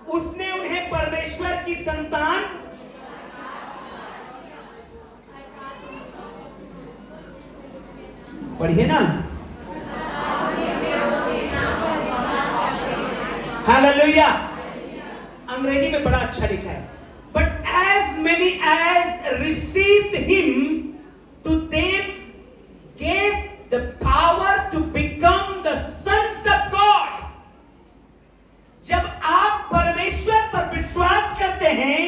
उसने उन्हें परमेश्वर की संतान, पढ़िए ना। हालेलुया। अंग्रेजी में बड़ा अच्छा लिखा है, but as many as received him, to them gave the power to become the sons of God। जब आप परमेश्वर पर विश्वास करते हैं,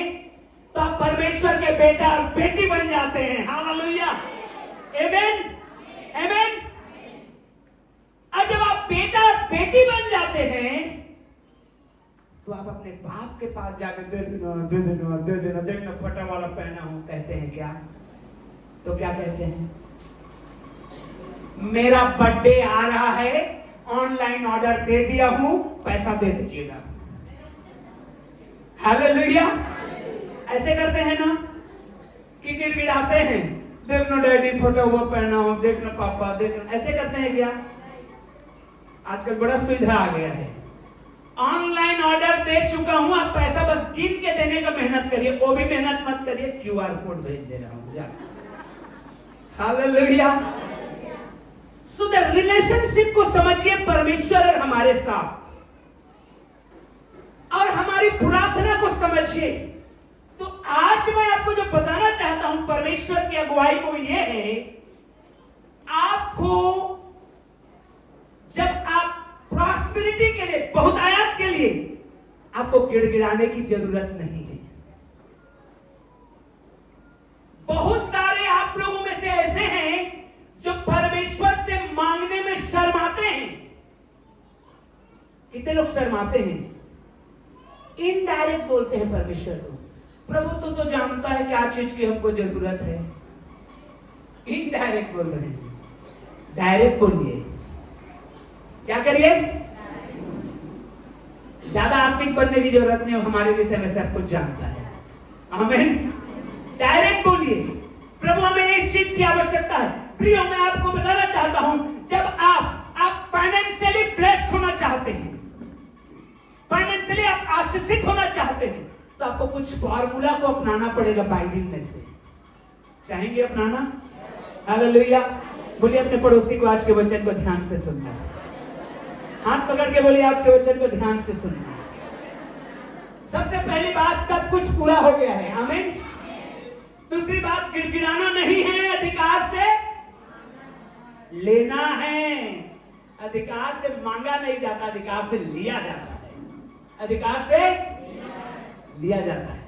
तो आप परमेश्वर के बेटा और बेटी बन जाते हैं। हालेलुया, आमेन, आमेन। और जब आप बेटा और बेटी बन जाते हैं, तो आप अपने बाप के पास जाकर दे देना, देखना फटा वाला पहना हूं, कहते हैं क्या? तो क्या कहते हैं? मेरा बर्थडे आ रहा है, ऑनलाइन ऑर्डर दे दिया हूं, पैसा दे दीजिएगा। हालेलुया। ऐसे करते हैं ना, कि गिड़गिड़ाते हैं, देखना डैडी फटा हुआ पहना हो, देखना पापा, देखना, ऐसे करते हैं क्या? आजकल बड़ा सुविधा आ गया है, ऑनलाइन ऑर्डर दे चुका हूं, आप पैसा बस गिन के देने का मेहनत करिए, वो भी मेहनत मत करिए, क्यूआर कोड भेज दे रहा हूं। हालेलुया। सो द रिलेशनशिप को समझिए परमेश्वर और हमारे साथ, और हमारी प्रार्थना को समझिए। तो आज मैं आपको जो बताना चाहता हूं परमेश्वर की अगुवाई को, यह है, आपको जब आप प्रॉस्पेरिटी के लिए, बहुतायत के लिए, आपको गिड़गिड़ाने की जरूरत नहीं है। बहुत सारे आप लोगों में से ऐसे हैं जो परमेश्वर से मांगने में शर्माते हैं। कितने लोग शर्माते हैं? इनडायरेक्ट बोलते हैं परमेश्वर को, प्रभु तो जानता है क्या चीज की हमको जरूरत है। इनडायरेक्ट बोल रहे हैं, डायरेक्ट बोलिए। क्या करिए? ज्यादा आत्मिक बनने की जरूरत नहीं, हमारे विषय में सब कुछ जानता है। आमीन। डायरेक्ट बोलिए, प्रभु हमें इस चीज की आवश्यकता है। प्रियो, मैं आपको बताना चाहता हूं, जब आप फाइनेंशियली ब्लेस्ड होना चाहते हैं, फाइनेंशियली आप आशीषित होना चाहते हैं, तो आपको कुछ फॉर्मूला को अपनाना पड़ेगा बाइबल में से। चाहेंगे अपनाना? हालेलुया। बोलिए अपने पड़ोसी को आज के वचन को ध्यान से सुनना। हाथ पकड़ के बोलिए आज के वचन को ध्यान से सुनना। सबसे पहली बात, सब कुछ पूरा हो गया है। आमीन। दूसरी बात, गिड़गिड़ाना नहीं है, अधिकार से लेना है। अधिकार से मांगा नहीं जाता, अधिकार से लिया जाता है। अधिकार से लिया जाता है।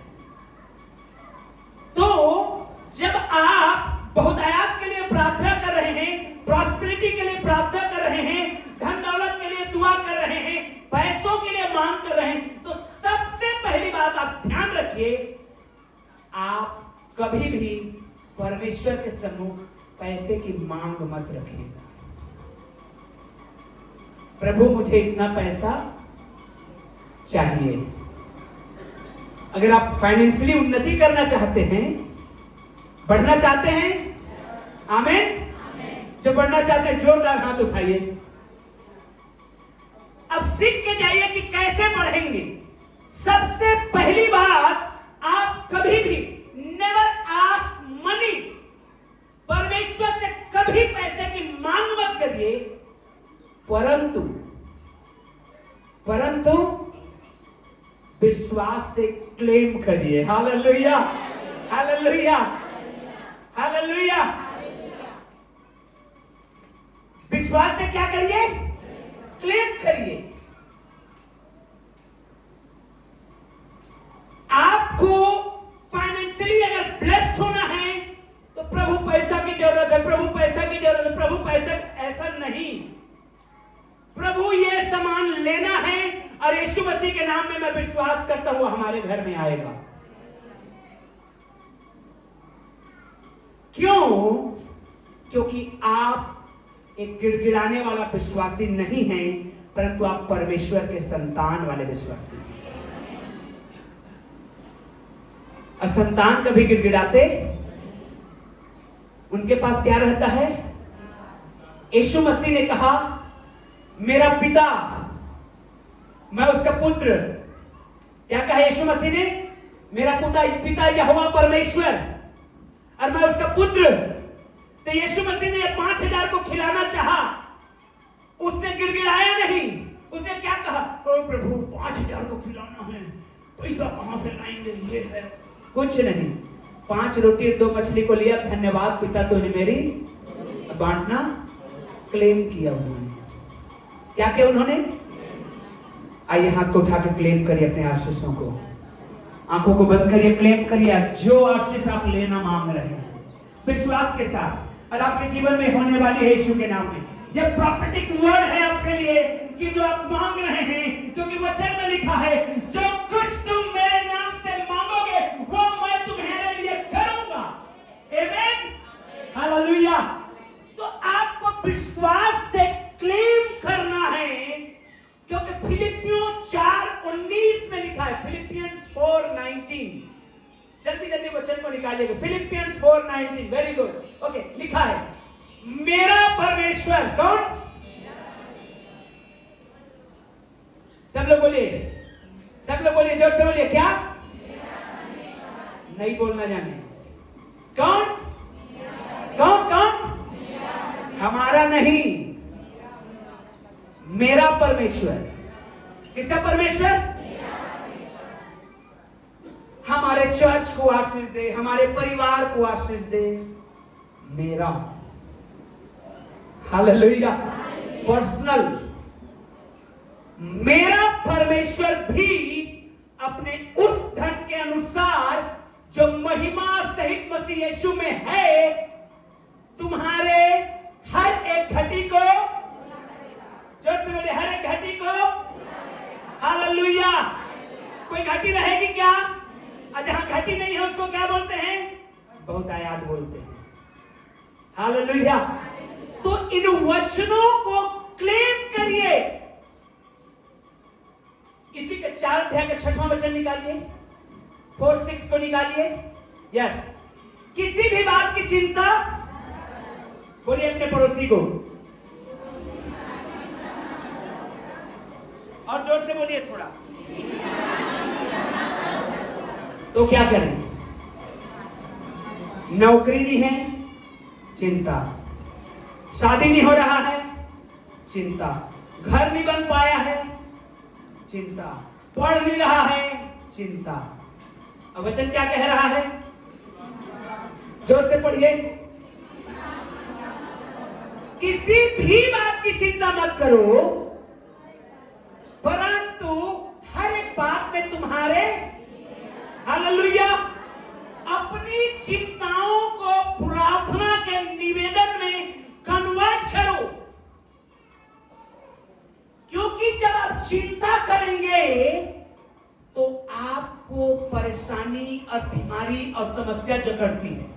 तो जब आप बहुतायात के लिए प्रार्थना कर रहे हैं, प्रॉस्पेरिटी के लिए प्रार्थना कर रहे हैं, धन दौलत के लिए दुआ कर रहे हैं, पैसों के लिए मांग कर रहे हैं, तो सबसे पहली बात आप ध्यान रखिए, आप कभी भी परमेश्वर के सम्मुख पैसे की मांग मत रखिएगा। प्रभु मुझे इतना पैसा चाहिए। अगर आप फाइनेंशियली उन्नति करना चाहते हैं, बढ़ना चाहते हैं, आमीन, जो बढ़ना चाहते हैं जोरदार हाथ उठाइए। अब सीख के जाइए कि कैसे बढ़ेंगे। सबसे पहली बात, आप कभी भी नेवर आस्क मनी, परमेश्वर से कभी पैसे की मांग मत करिए, परंतु विश्वास से क्लेम करिए। Hallelujah, hallelujah, hallelujah. विश्वास से क्या करिए? क्लेम करिए। आपको फाइनेंशियली अगर ब्लेस्ड होना है तो प्रभु पैसा की जरूरत है, प्रभु पैसा की जरूरत है, प्रभु पैसा, ऐसा नहीं। प्रभु ये सामान लेना है और यीशु मसीह के नाम में मैं विश्वास करता हूं हमारे घर में आएगा। क्यों? क्योंकि आप एक गिड़गिड़ाने वाला विश्वासी नहीं हैं, परंतु आप परमेश्वर के संतान वाले विश्वासी हैं। असंतान कभी गिड़गिड़ाते, उनके पास क्या रहता है? यीशु मसीह ने कहा, मेरा पिता, मैं उसका पुत्र। क्या कहा यीशु मसीह ने? मेरा पिता यहोवा परमेश्वर और मैं उसका पुत्र। तो यीशु मसीह ने 5000 को खिलाना चाहा, उसने गिड़गिड़ाया नहीं। उसने क्या कहा? ओ प्रभु, 5000 को खिलाना है, पैसा कहां से लाएंगे? ये है कुछ नहीं। 5 रोटी 2 मछली को लिया, धन्यवाद पिता, तूने मेरी बांटना क्लेम किया। उन्होंने क्या किया? उन्होंने, आइए हाथ को उठा के क्लेम करिए अपने आशीषों को, आंखों को बंद करिए, क्लेम करिए जो आशीष आप लेना मांग रहे हैं विश्वास के साथ, और आपके जीवन में होने वाली है यीशु के नाम में। यह प्रॉफिटिक वर्ड है आपके लिए कि जो आप मांग रहे हैं, क्योंकि वचन में लिखा है, जो कुछ तुम मेरे नाम से मांगोगे वो मैं तुम्हारे लिए करूंगा। आमीन, हालेलुया। तो आपको विश्वास से क्लेम करना है, क्योंकि फिलिपियों 4:19 में लिखा है, फिलिपियंस 4:19, जल्दी जल्दी वचन को निकालिएगा। Philippians 4:19, very good, okay. लिखा है, मेरा परमेश्वर कौन? सब लोग बोलिए, सब लोग बोलिए, जोर से बोलिए, क्या? नहीं बोलना जाने। कौन? कौन? कौन? हमारा नहीं, मेरा परमेश्वर। किसका परमेश्वर? हमारे चर्च को आशीष दे, हमारे परिवार को आशीष दे, मेरा। हालेलुया। पर्सनल। मेरा परमेश्वर भी अपने उस धन के अनुसार जो महिमा सहित मसीह यीशु में है, तुम्हारे हर एक घटी को, जोर से बोले, हर एक घटी को। हालेलुया। कोई घटी रहेगी क्या? और जहां घटी नहीं है उसको क्या बोलते हैं? बहुतायात बोलते हैं। हालेलुया। तो इन वचनों को क्लेम करिए। इसी के 4 अध्याय का 6वां वचन निकालिए, 4:6 को निकालिए। यस। किसी भी बात की चिंता, बोलिए अपने पड़ोसी को, और जोर से बोलिए थोड़ा। तो क्या करें? नौकरी नहीं है, चिंता। शादी नहीं हो रहा है, चिंता। घर नहीं बन पाया है, चिंता। पढ़ नहीं रहा है, चिंता। अब वचन क्या कह रहा है? जोर से पढ़िए। किसी भी बात की चिंता मत करो, परंतु हर एक बात में तुम्हारे, हालेलुया, अपनी चिंताओं को प्रार्थना के निवेदन में कन्वर्ट करो, क्योंकि जब आप चिंता करेंगे तो आपको परेशानी और बीमारी और समस्या जकड़ती है,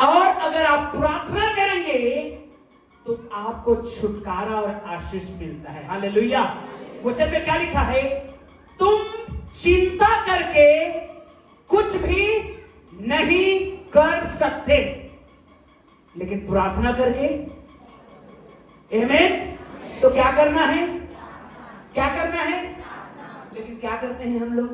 और अगर आप प्रार्थना करेंगे तो आपको छुटकारा और आशीष मिलता है। हालेलुया। वचन में क्या लिखा है? तुम चिंता करके कुछ भी नहीं कर सकते, लेकिन प्रार्थना करके, आमीन। तो क्या करना है? क्या करना है? लेकिन क्या करते हैं हम लोग?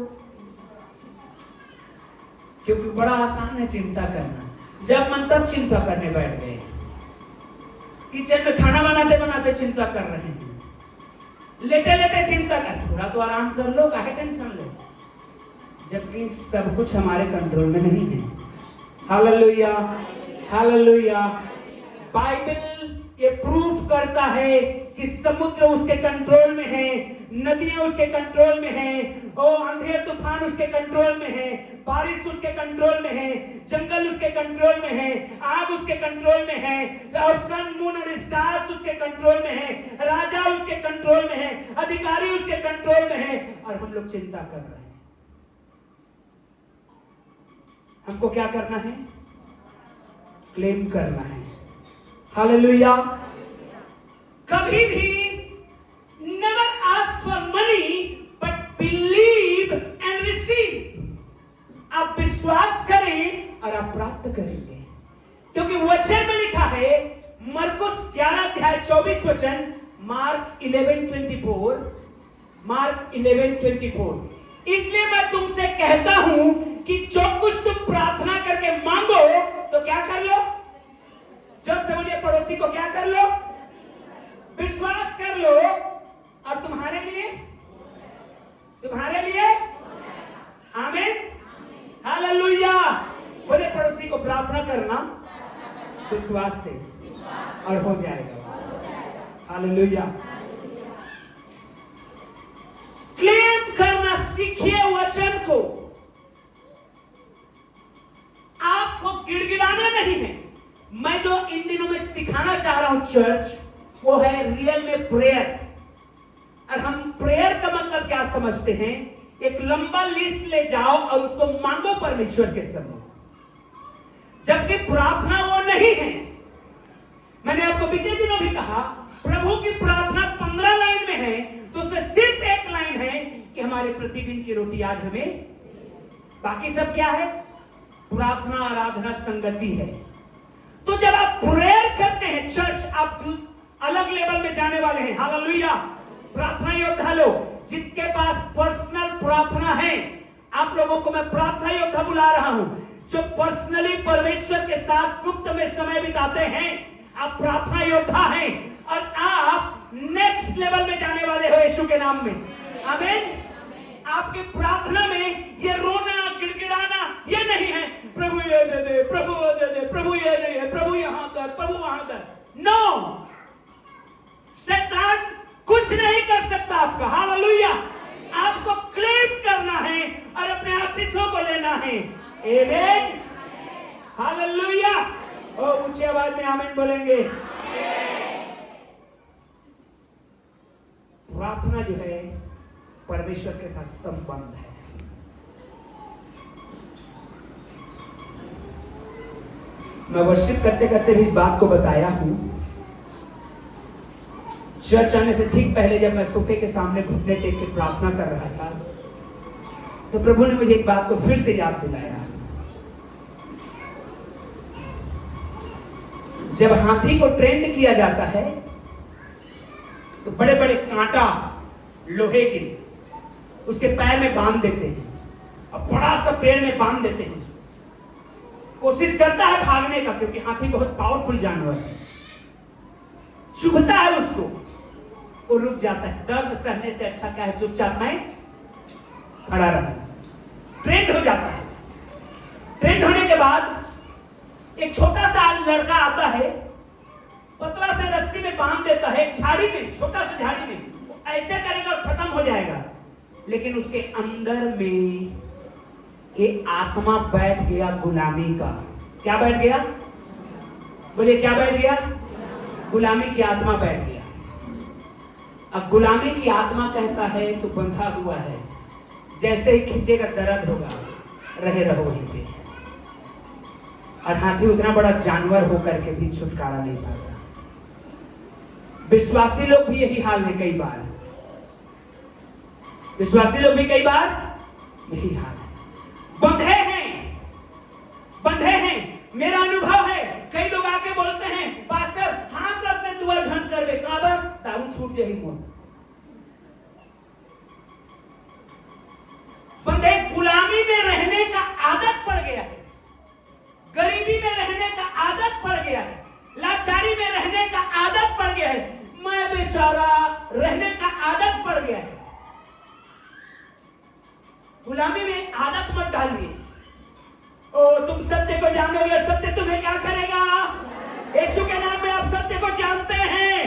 क्योंकि बड़ा आसान है चिंता करना, जब मन तब चिंता करने बैठ गए। किचन में खाना बनाते बनाते चिंता कर रहे हैं, लेटे लेटे चिंता कर, थोड़ा तो आराम कर लो, काहे टेंशन लो, जबकि सब कुछ हमारे कंट्रोल में नहीं है। Hallelujah, hallelujah. बाइबल ये प्रूफ करता है कि समुद्र उसके कंट्रोल में है, नदियां उसके कंट्रोल में है, अंधेर तूफान उसके कंट्रोल में है, बारिश उसके कंट्रोल में है, जंगल उसके कंट्रोल में है, आग उसके कंट्रोल में है, और सन मून और स्टार्स उसके कंट्रोल में है, राजा उसके कंट्रोल में है, अधिकारी उसके कंट्रोल में है, और हम लोग चिंता कर रहे हैं। हमको क्या करना है? क्लेम करना है। हालेलुया। कभी भी never ask for money but believe and receive। आप विश्वास करें और आप प्राप्त करेंगे, क्योंकि वचन में लिखा है, मरकुस 11:24 वचन, मार्क 11:24, मार्क 11:24। इसलिए मैं तुमसे कहता हूं कि जो कुछ तुम प्रार्थना करके मांगो तो क्या कर लो? जब से बोलिए पड़ोसी को, क्या कर लो? विश्वास कर लो, और तुम्हारे लिए, तुम्हारे लिए, आमीन, हालेलुया। बोले पड़ोसी को प्रार्थना करना विश्वास से, और हो जाएगा। हालेलुया। क्लेम करना सीखिए वचन को। आपको गिड़गिड़ाना नहीं है। मैं जो इन दिनों में सिखाना चाह रहा हूं चर्च, वो है रियल में प्रेयर। और हम प्रेयर का मतलब क्या समझते हैं? एक लंबा लिस्ट ले जाओ और उसको मांगो परमेश्वर के सामने, जबकि प्रार्थना वो नहीं है। मैंने आपको बीते दिनों भी कहा, प्रभु की प्रार्थना 15 लाइन में है, तो उसमें सिर्फ एक लाइन है कि हमारे प्रतिदिन की रोटी आज हमें, बाकी सब क्या है? प्रार्थना, आराधना, संगति है। तो जब आप प्रेयर करते हैं चर्च, आप अलग लेवल में जाने वाले हैं। हालेलुया। प्रार्थना योद्धा लोग जिनके पास पर्सनल प्रार्थना है, आप लोगों को मैं प्रार्थना योद्धा बुला रहा हूं, जो पर्सनली परमेश्वर के साथ गुप्त में समय बिताते हैं। आप प्रार्थना योद्धा हैं, और आप नेक्स्ट लेवल में जाने वाले हो यीशु के नाम में। आमीन। आपकी प्रार्थना में ये रोना, गिड़गिड़ाना ये नहीं है, प्रभु ये दे दे, प्रभु वो दे दे, प्रभु ये नहीं है, प्रभु यहां कर, प्रभु वहां कर। नो, शैतान कुछ नहीं कर सकता आपका। हालेलुया। आपको क्लेम करना है और अपने आशीषों को लेना है। आमीन, हालेलुया। और ऊंची आवाज में आमीन बोलेंगे। प्रार्थना जो है परमेश्वर के साथ संबंध है। मैं वर्शिप करते करते भी इस बात को बताया हूं। चर्च आने से ठीक पहले जब मैं सोफे के सामने घुटने टेक के प्रार्थना कर रहा था, तो प्रभु ने मुझे एक बात को फिर से याद दिलाया। जब हाथी को ट्रेंड किया जाता है तो बड़े बड़े कांटा लोहे के उसके पैर में बांध देते हैं और बड़ा सा पेड़ में बांध देते हैं। कोशिश करता है भागने का, क्योंकि हाथी बहुत पावरफुल जानवर है। चुभता है उसको, वो रुक जाता है। दर्द सहने से अच्छा क्या है, चुपचाप मैं खड़ा रहा। ट्रेंड हो जाता है। ट्रेंड होने के बाद एक छोटा सा लड़का आता है, पतला से रस्सी में बांध देता है, झाड़ी में, छोटा सा झाड़ी में, वो ऐसे करेगा और खत्म हो जाएगा। लेकिन उसके अंदर में ये आत्मा बैठ गया गुलामी का। क्या बैठ गया? बोलिए क्या बैठ गया? गुलामी की आत्मा बैठ गया। अब गुलामी की आत्मा कहता है तो बंधा हुआ है, जैसे ही खींचेगा दर्द होगा, रहो वहीं पे। और हाथी उतना बड़ा जानवर होकर के भी छुटकारा नहीं पाता। विश्वासी लोग भी यही हाल है कई बार, विश्वासी लोग भी कई बार यही हाल है, बंधे हैं। मेरा अनुभव है, कई लोग आके बोलते हैं पास्टर हाथ रखते दुआ ढंग करवे काबर दारू छूट जाए मोर। बंधे गुलामी में रहने का आदत पड़ गया है, गरीबी में रहने का आदत पड़ गया है, लाचारी में रहने का आदत पड़ गया है, मैं बेचारा रहने का आदत पड़ गया है। गुलामी में आदत मत डालिए। ओ तुम सत्य को जानोगे, सत्य तुम्हें क्या करेगा? यीशु के नाम में आप सत्य को जानते हैं,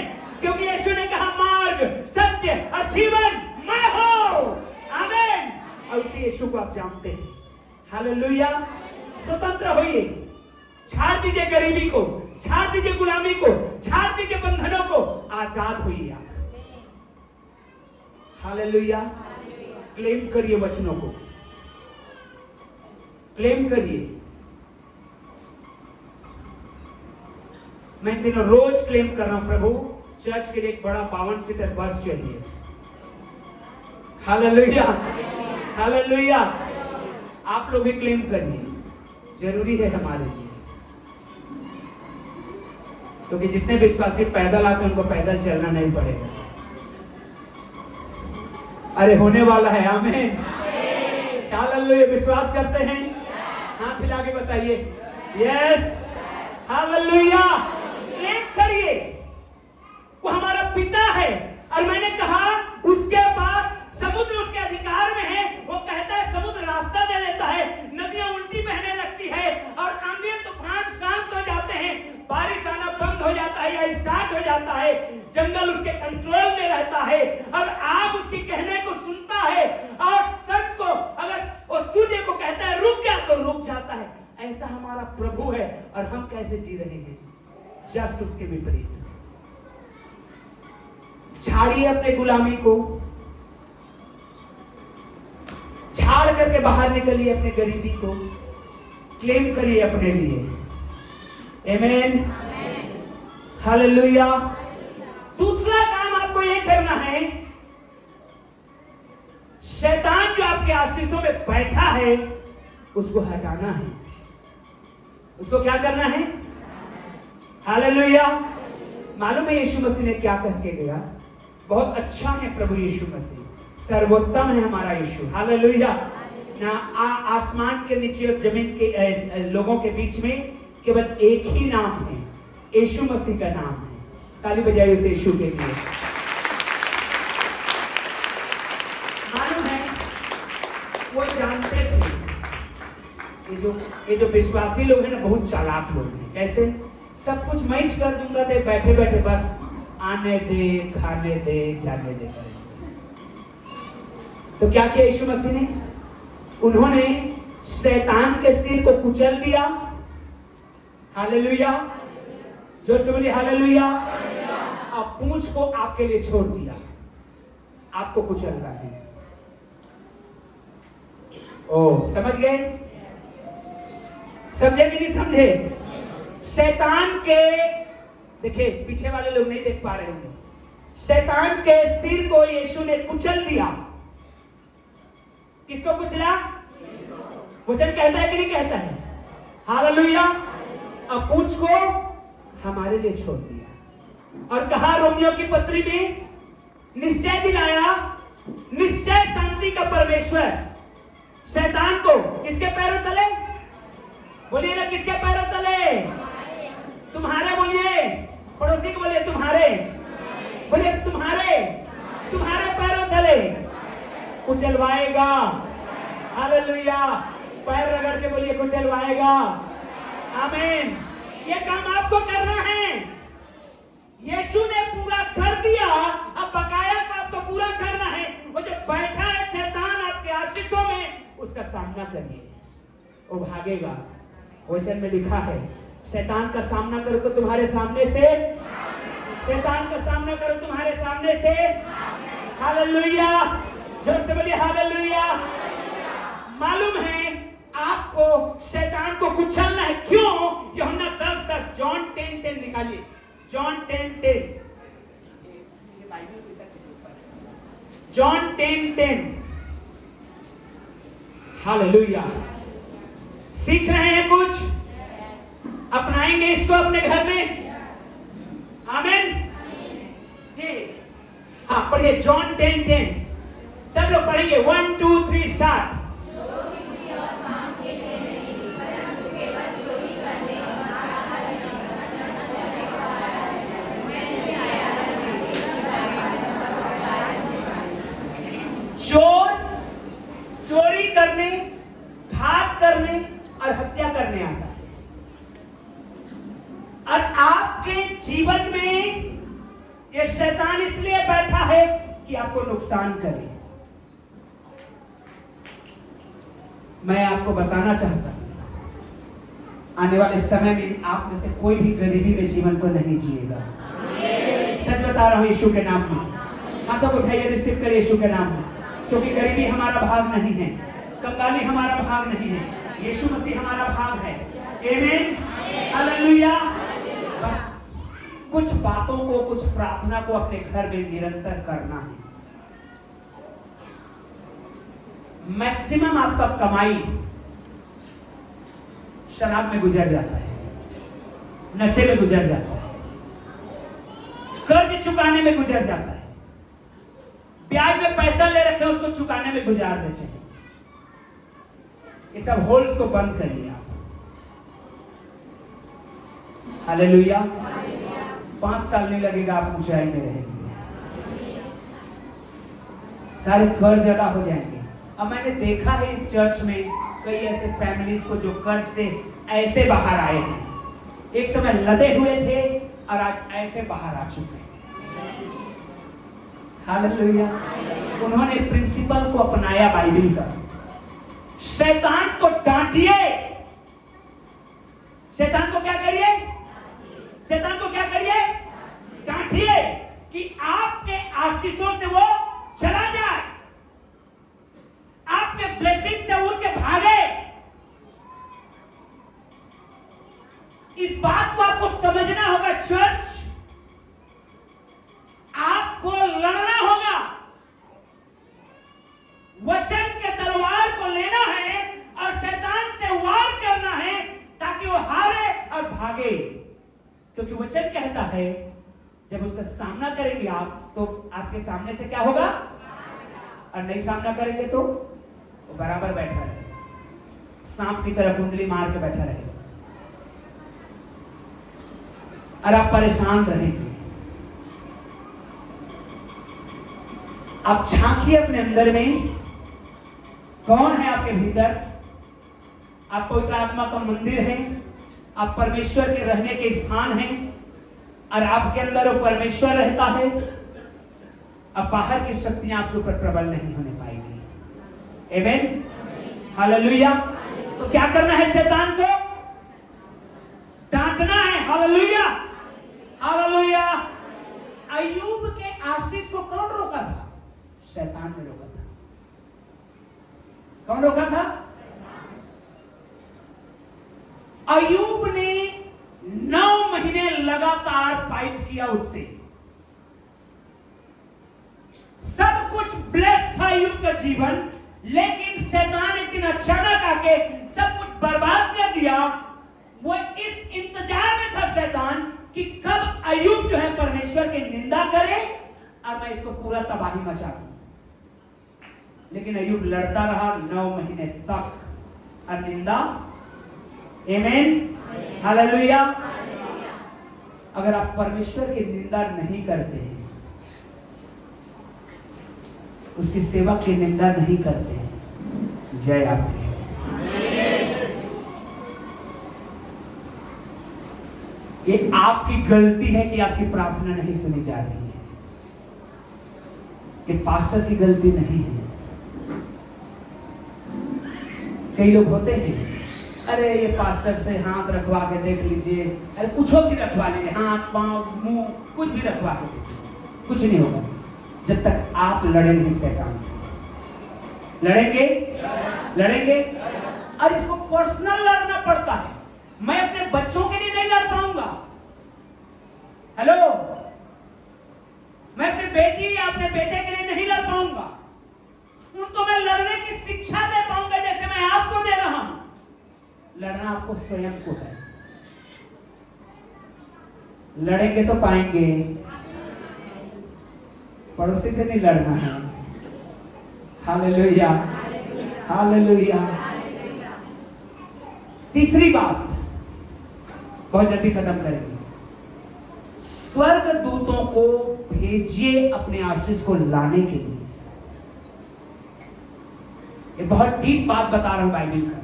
क्योंकि यीशु ने कहा मार्ग, सत्य और जीवन मैं हूं। आमीन। और उसी यीशु को आप जानते हैं। हालेलुया। स्वतंत्र होइए, छाड़ दीजिए गरीबी को, छाड़ दीजिए गुलामी को, छाड़ दीजिए बंधनों को, आजाद होइए आप। हालेलुया। क्लेम करिए वचनों को, क्लेम करिए। मैं इन दिनों रोज क्लेम कर रहा हूं, प्रभु चर्च के लिए एक बड़ा 52 सीटर बस चाहिए। Hallelujah, hallelujah. आप लोग भी क्लेम करिए, जरूरी है हमारे लिए, क्योंकि जितने विश्वासी पैदल आते हैं उनको पैदल चलना नहीं पड़ेगा। अरे होने वाला है। आमीन। हालेलुया। विश्वास करते हैं? हाथ हिला के बताइए यस। हालेलुया। क्लेम करिए, वो हमारा पिता है। और मैंने कहा उसके बाद समुद्र उसके अधिकार में है। वो कहता है समुद्र रास्ता दे देता है, नदियां उल्टी बहने लगती है और आंधी तूफान शांत हो जाते हैं, बारिश आना बंद हो जाता है या स्टार्ट हो जाता है, जंगल उसके कंट्रोल में रहता है और आग उसके कहने को सुनता है, और सन को अगर वो सूर्य को कहता है रुक जा तो रुक जाता है। ऐसा हमारा प्रभु है। और हम कैसे जी रहे हैं? जस्ट उसके विपरीत। झाड़िए अपने गुलामी को, झाड़ करके बाहर निकलिए अपने गरीबी को, क्लेम करिए अपने लिए। आमीन। हालेलुया। दूसरा काम आपको यह करना है, शैतान जो आपके आशीषों में बैठा है उसको हटाना है। उसको क्या करना है? हालेलुया। मालूम है यीशु मसीह ने क्या कह के गया? बहुत अच्छा है प्रभु यीशु मसीह, सर्वोत्तम है हमारा यीशु। हालेलुया। ना आसमान के नीचे और जमीन के लोगों के बीच में केवल एक ही नाम है, यीशु मसीह का नाम है। ताली बजाइए उस यीशु के लिए। मालूम है वो जानते थे, ये जो विश्वासी लोग हैं ना बहुत चालाक लोग हैं। कैसे? सब कुछ मैं ही कर दूंगा, तो बैठे बैठे बस आने दे, खाने दे, जाने दे। तो क्या किया यीशु मसीह ने? उन्होंने शैतान के सिर को कुचल दिया। हालेलुया। जोर से बोलिए हालेलुया। अब पूंछ को आपके लिए छोड़ दिया, आपको कुचल रहा है। ओ समझ गए? समझे कि नहीं समझे? शैतान के, देखिए पीछे वाले लोग नहीं देख पा रहे होंगे, शैतान के सिर को यीशु ने कुचल दिया। किसको कुचला? वचन कहता है कि नहीं कहता है? हालेलुया। अब पूंछ को हमारे लिए छोड़ दिया और कहा रोमियो की पत्री में निश्चय दिलाया, निश्चय शांति का परमेश्वर शैतान को किसके पैरों तले? बोलिए ना, किसके पैरों तले? तुम्हारे। बोलिए पड़ोसी को, बोलिए तुम्हारे, बोलिए तुम्हारे, तुम्हारे पैरों तले कुचलवाएगा। हालेलुया। पैर रगड़ के बोलिए कुचलवाएगा। आमीन। ये काम आपको करना है। यीशु ने पूरा कर दिया, अब बकाया का आपको पूरा करना है। वो जो बैठा है शैतान आपके आशीषों में, उसका सामना करिए। वो भागेगा। वचन में लिखा है शैतान का सामना करो तो तुम्हारे सामने से, शैतान का सामना करो तुम्हारे सामने से। हालेलुया, जोर से बोलिए हालेलुया। मालूम है आपको शैतान को कुचलना है। क्यों? यूहन्ना 10:10, जॉन 10:10 निकालिए, जॉन 10:10, जॉन 10:10। हालेलुया। सीख रहे हैं कुछ? अपनाएंगे इसको अपने घर में? आमीन जी। हाँ पढ़िए, जॉन 10:10, सब लोग पढ़ेंगे। 1 2 3 स्टार्ट। चोर चोरी करने, घात करने और हत्या करने आता है। और आपके जीवन में यह शैतान इसलिए बैठा है कि आपको नुकसान करे। मैं आपको बताना चाहता हूं आने वाले समय में आप में से कोई भी गरीबी में जीवन को नहीं जिएगा। सच बता रहा हूं यीशु के नाम में। हाथों को उठाइए, रिसीव करिए यीशु के नाम में। क्योंकि गरीबी हमारा भाग नहीं है, कंगाली हमारा भाग नहीं है, यीशु मसीह हमारा भाग है। आमीन, हालेलुया। बस कुछ बातों को, कुछ प्रार्थना को अपने घर में निरंतर करना है। मैक्सिमम आपका कमाई शराब में गुजर जाता है, नशे में गुजर जाता है, कर्ज चुकाने में गुजर जाता है, ब्याज में पैसा ले रखे उसको चुकाने में गुजार देते हैं। ये सब होल्स को बंद करिए आप। हालेलुया। 5 साल नहीं लगेगा, आप ऊंचाई में रहेंगे, सारे कर्ज अदा हो जाएंगे। अब मैंने देखा है इस चर्च में कई ऐसे फैमिलीज को जो कर्ज से ऐसे बाहर आए हैं। एक समय लदे हुए थे और आज ऐसे बाहर आ चुके हैं। हालेलुया। उन्होंने प्रिंसिपल को अपनाया बाइबल का। शैतान को डांटिए। शैतान को क्या करिए? शैतान को क्या करिए? डांटिए कि आपके आशीषों से वो चला जाए, आपके ब्लेसिंग से उठ के भागे। इस बात को आपको समझना होगा चर्च। आपको लड़ना होगा, वचन के तलवार को लेना है और शैतान से वार करना है ताकि वो हारे और भागे। क्योंकि वचन कहता है जब उसका सामना करेंगे आप तो आपके सामने से क्या होगा, और नहीं सामना करेंगे तो वो बराबर बैठा रहेगा, सांप की तरह कुंडली मार के बैठा रहेगा और आप परेशान रहेंगे। आप झांकिए अपने अंदर में, कौन है आपके भीतर? आप पवित्र आत्मा का मंदिर है, आप परमेश्वर के रहने के स्थान हैं और आपके अंदर वो परमेश्वर रहता है। अब बाहर की शक्तियां आपके ऊपर प्रबल नहीं होने पाएगी। आमीन, हालेलुया। तो क्या करना है? शैतान को डांटना है। Hallelujah, hallelujah. अय्यूब के आशीष को कौन रोका था? शैतान ने रोका था। कौन रोका था? अय्यूब ने 9 महीने लगातार फाइट किया उससे। सब कुछ ब्लेस था अय्यूब का जीवन, लेकिन शैतान एक दिन अचानक आके सब कुछ बर्बाद कर दिया। वो इस इंतजार में था शैतान कि कब अय्यूब जो है परमेश्वर की निंदा करे और मैं इसको पूरा तबाही मचा दूं। लेकिन अय्यूब लड़ता रहा 9 महीने तक और निंदा। आमीन, हालेलुया। अगर आप परमेश्वर की निंदा नहीं करते हैं, उसकी सेवा की निंदा नहीं करते हैं, जय आपकी। ये आपकी गलती है कि आपकी प्रार्थना नहीं सुनी जा रही है। ये पास्टर की गलती नहीं है। कई लोग होते हैं अरे ये पास्टर से हाथ रखवा के देख लीजिए, अरे कुछ भी रखवा लीजिए, हाथ पांव मुंह कुछ भी रखवा के देखिए, कुछ नहीं होगा जब तक आप लड़े नहीं शैतान से। लड़ेंगे लड़ेंगे और इसको पर्सनल लड़ना पड़ता है। मैं अपने बच्चों के लिए नहीं लड़ पाऊंगा। हेलो, मैं अपनी बेटी या अपने बेटे के लिए नहीं लड़ पाऊंगा। उनको मैं लड़ने की शिक्षा दे पाऊंगा जैसे मैं आपको दे रहा हूं। लड़ना आपको स्वयं को है। लड़ेंगे तो पाएंगे, पड़ोसी से नहीं लड़ना है। Hallelujah hallelujah. तीसरी बात बहुत जल्दी खत्म करेंगे। स्वर्ग दूतों को भेजिए अपने आशीष को लाने के लिए। ये बहुत डीप बात बता रहा हूं बाइबल का।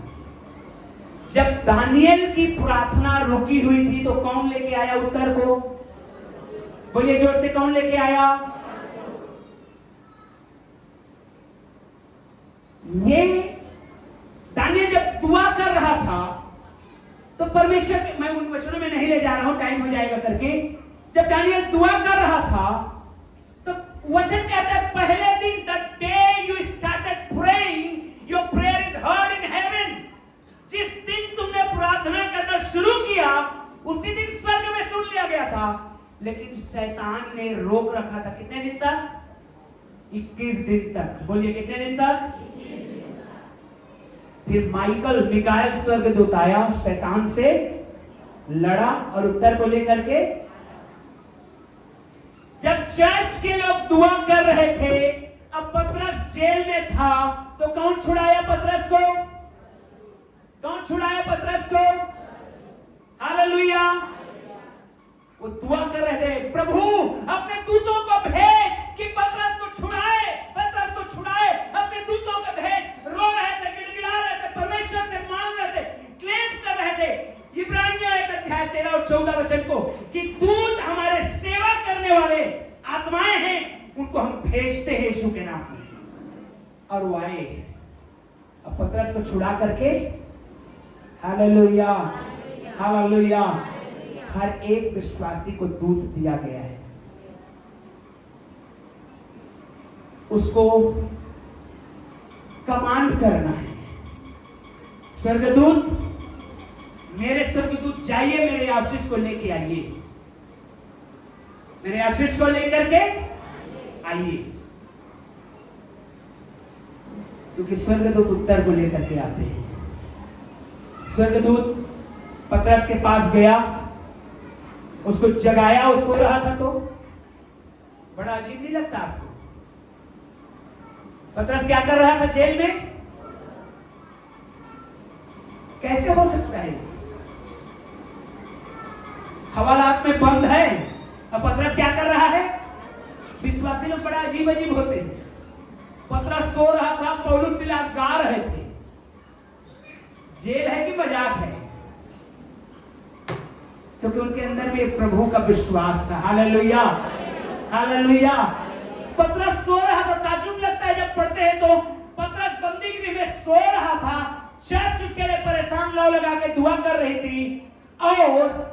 जब दानियल की प्रार्थना रुकी हुई थी तो कौन लेके आया उत्तर को? बोलिए जोर से, कौन लेके आया? ये दानियल जब दुआ कर रहा था तो परमेश्वर, मैं उन वचनों में नहीं ले जा रहा हूं, टाइम हो जाएगा करके। जब दानियल दुआ कर रहा था तो वचन कहता है पहले दिन, the day you started praying your prayer is heard in heaven. जिस दिन तुमने प्रार्थना करना शुरू किया उसी दिन स्वर्ग में सुन लिया गया था। लेकिन शैतान ने रोक रखा था। कितने दिन तक? 21 दिन तक। बोलिए कितने दिन तक? फिर मिकाएल स्वर्गदूत आया, शैतान से लड़ा और उत्तर को लेकर के। जब चर्च के लोग दुआ कर रहे थे, अब पतरस जेल में था, तो कौन छुड़ाया पतरस को? कौन छुड़ाया पतरस को? हालेलुया। वो दुआ कर रहे थे, प्रभु अपने दूतों को भेज कि पतरस को छुड़ाए, पतरस को छुड़ाए, अपने दूतों को भेज। रो रहे थे, गिड़गिड़ा रहे थे, परमेश्वर से मांग रहे थे, क्लेम कर रहे थे। इब्रानियों 1 अध्याय 13 और 14 वचन को कि दूत हमारे सेवा करने वाले आत्माएं हैं, उनको हम भेजते हैं यीशु के नाम में। और वो आए, अब पतरस को छुड़ा करके, हालेलुया हालेलुया, हर एक विश्वासी को दूत दिया गया है। उसको कमांड करना है। स्वर्गदूत, मेरे स्वर्गदूत जाइए, मेरे आशीष को लेके आइए, मेरे आशीष को लेकर के आइए। क्योंकि स्वर्गदूत उत्तर को लेकर के आते हैं। स्वर्गदूत पतरस के पास गया, उसको जगाया, वो सो रहा था। तो बड़ा अजीब नहीं लगता आपको? पतरस क्या कर रहा था जेल में? कैसे हो सकता है? हवालात में बंद है और पतरस क्या कर रहा है? विश्वासी लोग बड़ा अजीब अजीब होते हैं। पतरस सो रहा था, पौलुस सिलास गा रहे थे। जेल है कि मजाक है? क्योंकि उनके अंदर भी प्रभु का विश्वास था। Hallelujah hallelujah. पतरस सो रहा था। ताज्जुब लगता है जब पढ़ते हैं तो पतरस बंदी गृह में सो रहा था। चर्च उसके लिए परेशान लाव लगा के दुआ कर रही थी और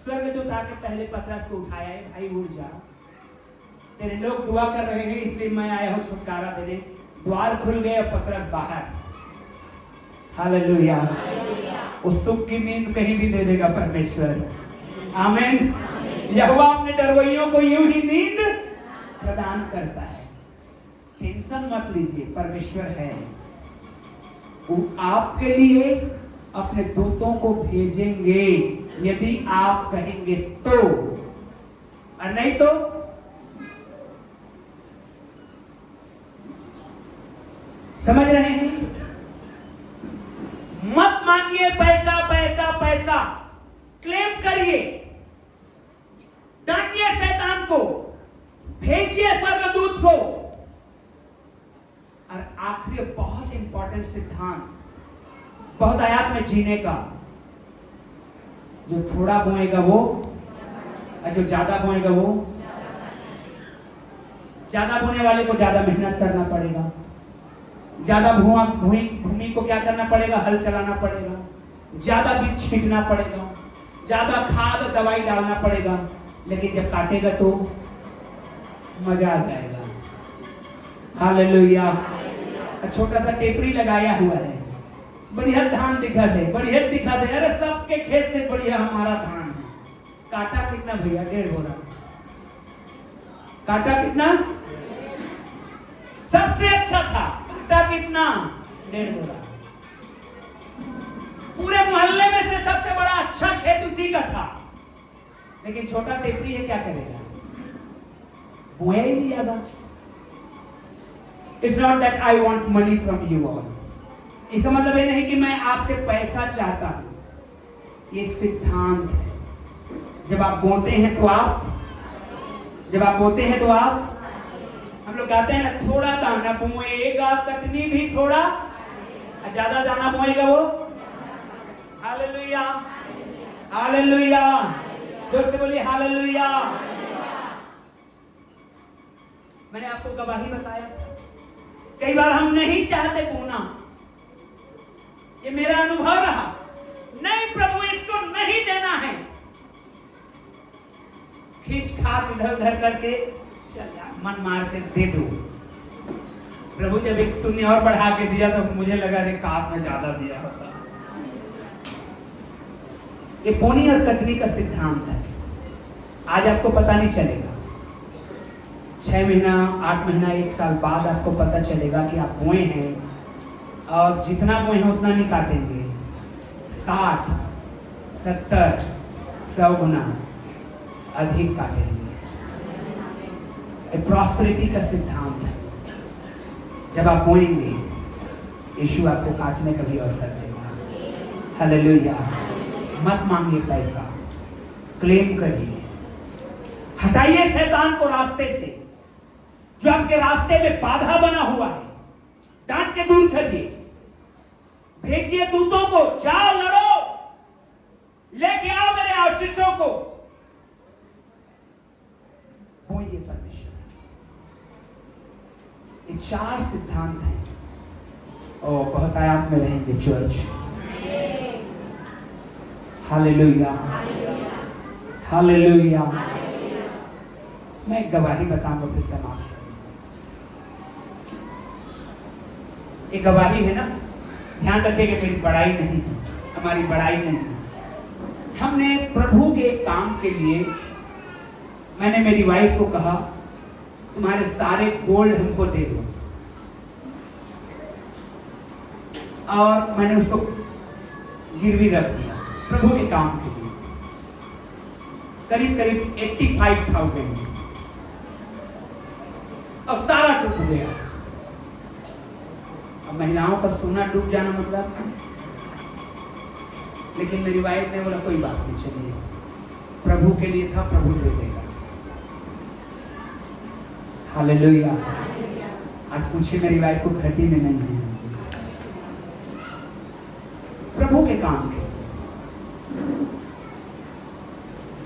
स्वर्गदूत आके पहले पतरस को उठाया, भाई उठ जा, तेरे लोग दुआ कर रहे हैं इसलिए मैं आया हूं छुटकारा देने। द्वार खुल गए और पतरस बाहर। हालेलुया। उस सुख की नींद कहीं भी दे देगा परमेश्वर। आमीन। यहोवा अपने डरवैयों को यूं ही नींद प्रदान करता है। टेंशन मत लीजिए, परमेश्वर है, वो आपके लिए अपने दूतों को भेजेंगे यदि आप कहेंगे तो, और नहीं तो समझ रहे हैं? मत मांगिए पैसा पैसा पैसा, क्लेम करिए, डांटिए शैतान को, भेजिए स्वर्गदूत को। और आखिरी बहुत इंपॉर्टेंट सिद्धांत, बहुत आयात में जीने का, जो थोड़ा बोएगा वो, और जो ज्यादा बोएगा वो, ज्यादा बोने वाले को ज्यादा मेहनत करना पड़ेगा, ज्यादा भूमि को क्या करना पड़ेगा? हल चलाना पड़ेगा। ज्यादा बीज छींटना पड़ेगा, ज्यादा खाद दवाई डालना पड़ेगा, लेकिन जब काटेगा तो मजा आ जाएगा। हालेलुया। छोटा सा टेपरी लगाया हुआ है, बढ़िया धान दिखा दे, बढ़िया दिखा दे, अरे सबके खेत से बढ़िया हमारा धान है। काटा कितना भैया? 1.5 बोरा। काटा कितना? सबसे अच्छा था। काटा कितना? 1.5 बोरा। पूरे मोहल्ले में से सबसे बड़ा अच्छा खेत उसी का था, लेकिन छोटा टेपरी है, क्या करेगा? बोया ही नहीं ज्यादा। It's not that I want money from you all. इसका मतलब ये नहीं कि मैं आपसे पैसा चाहता हूं। ये सिद्धांत है। जब आप बोते हैं तो आप हम लोग कहते हैं ना, थोड़ा दाना बोएगा कटनी भी थोड़ा, ज्यादा दाना बोएगा वो। हालेलुया, हालेलुया, जोर से बोलिए हालेलुया। मैंने आपको गवाही बताया, कई बार हम नहीं चाहते बोना, ये मेरा अनुभव रहा। नहीं प्रभु, इसको नहीं देना है, खींच खाच इधर उधर करके चल यार, मन मार के दे दो। प्रभु जब 1 शून्य और बढ़ा के दिया तो मुझे लगा अरे काश में ज्यादा दिया होता। ये बोनी और कटनी का सिद्धांत है। आज आपको पता नहीं चलेगा, 6 महीना 8 महीना 1 साल बाद आपको पता चलेगा कि आप बोए हैं, और जितना बोए हैं उतना नहीं काटेंगे, 60, 70, 100 गुना अधिक काटेंगे। प्रॉस्पेरिटी का सिद्धांत है। जब आप बोएंगे, यीशु आपको काटने का भी अवसर देगा। हालेलुया। मत मांगिए पैसा, क्लेम करिए। हटाइए शैतान को रास्ते से, जो आपके रास्ते में बाधा बना हुआ है, डांट के दूर करिए। भेजिए दूतों को, जाओ लड़ो, लेके आओ मेरे आशीषों को। बोइए परमेश्वर। ये 4 सिद्धांत हैं, और बहुत आयात में रहेंगे चर्च। Hallelujah, hallelujah. मैं एक गवाही बताऊंगा, फिर समाप्त। एक गवाही है ना, ध्यान रखिएगा, मेरी बड़ाई नहीं है, हमारी बड़ाई नहीं है। हमने प्रभु के काम के लिए, मैंने मेरी वाइफ को कहा तुम्हारे सारे गोल्ड हमको दे दो, और मैंने उसको गिरवी रख दिया प्रभु के काम के लिए, करीब करीब 85,000, और सारा डूब गया। अब महिलाओं का सोना डूब जाना मतलब, लेकिन मेरी वाइफ ने बोला कोई बात नहीं, चलिए प्रभु के लिए था, प्रभु दे देगा। हालेलुया। आज पूछिए मेरी वाइफ को घटी में नहीं है, प्रभु के काम के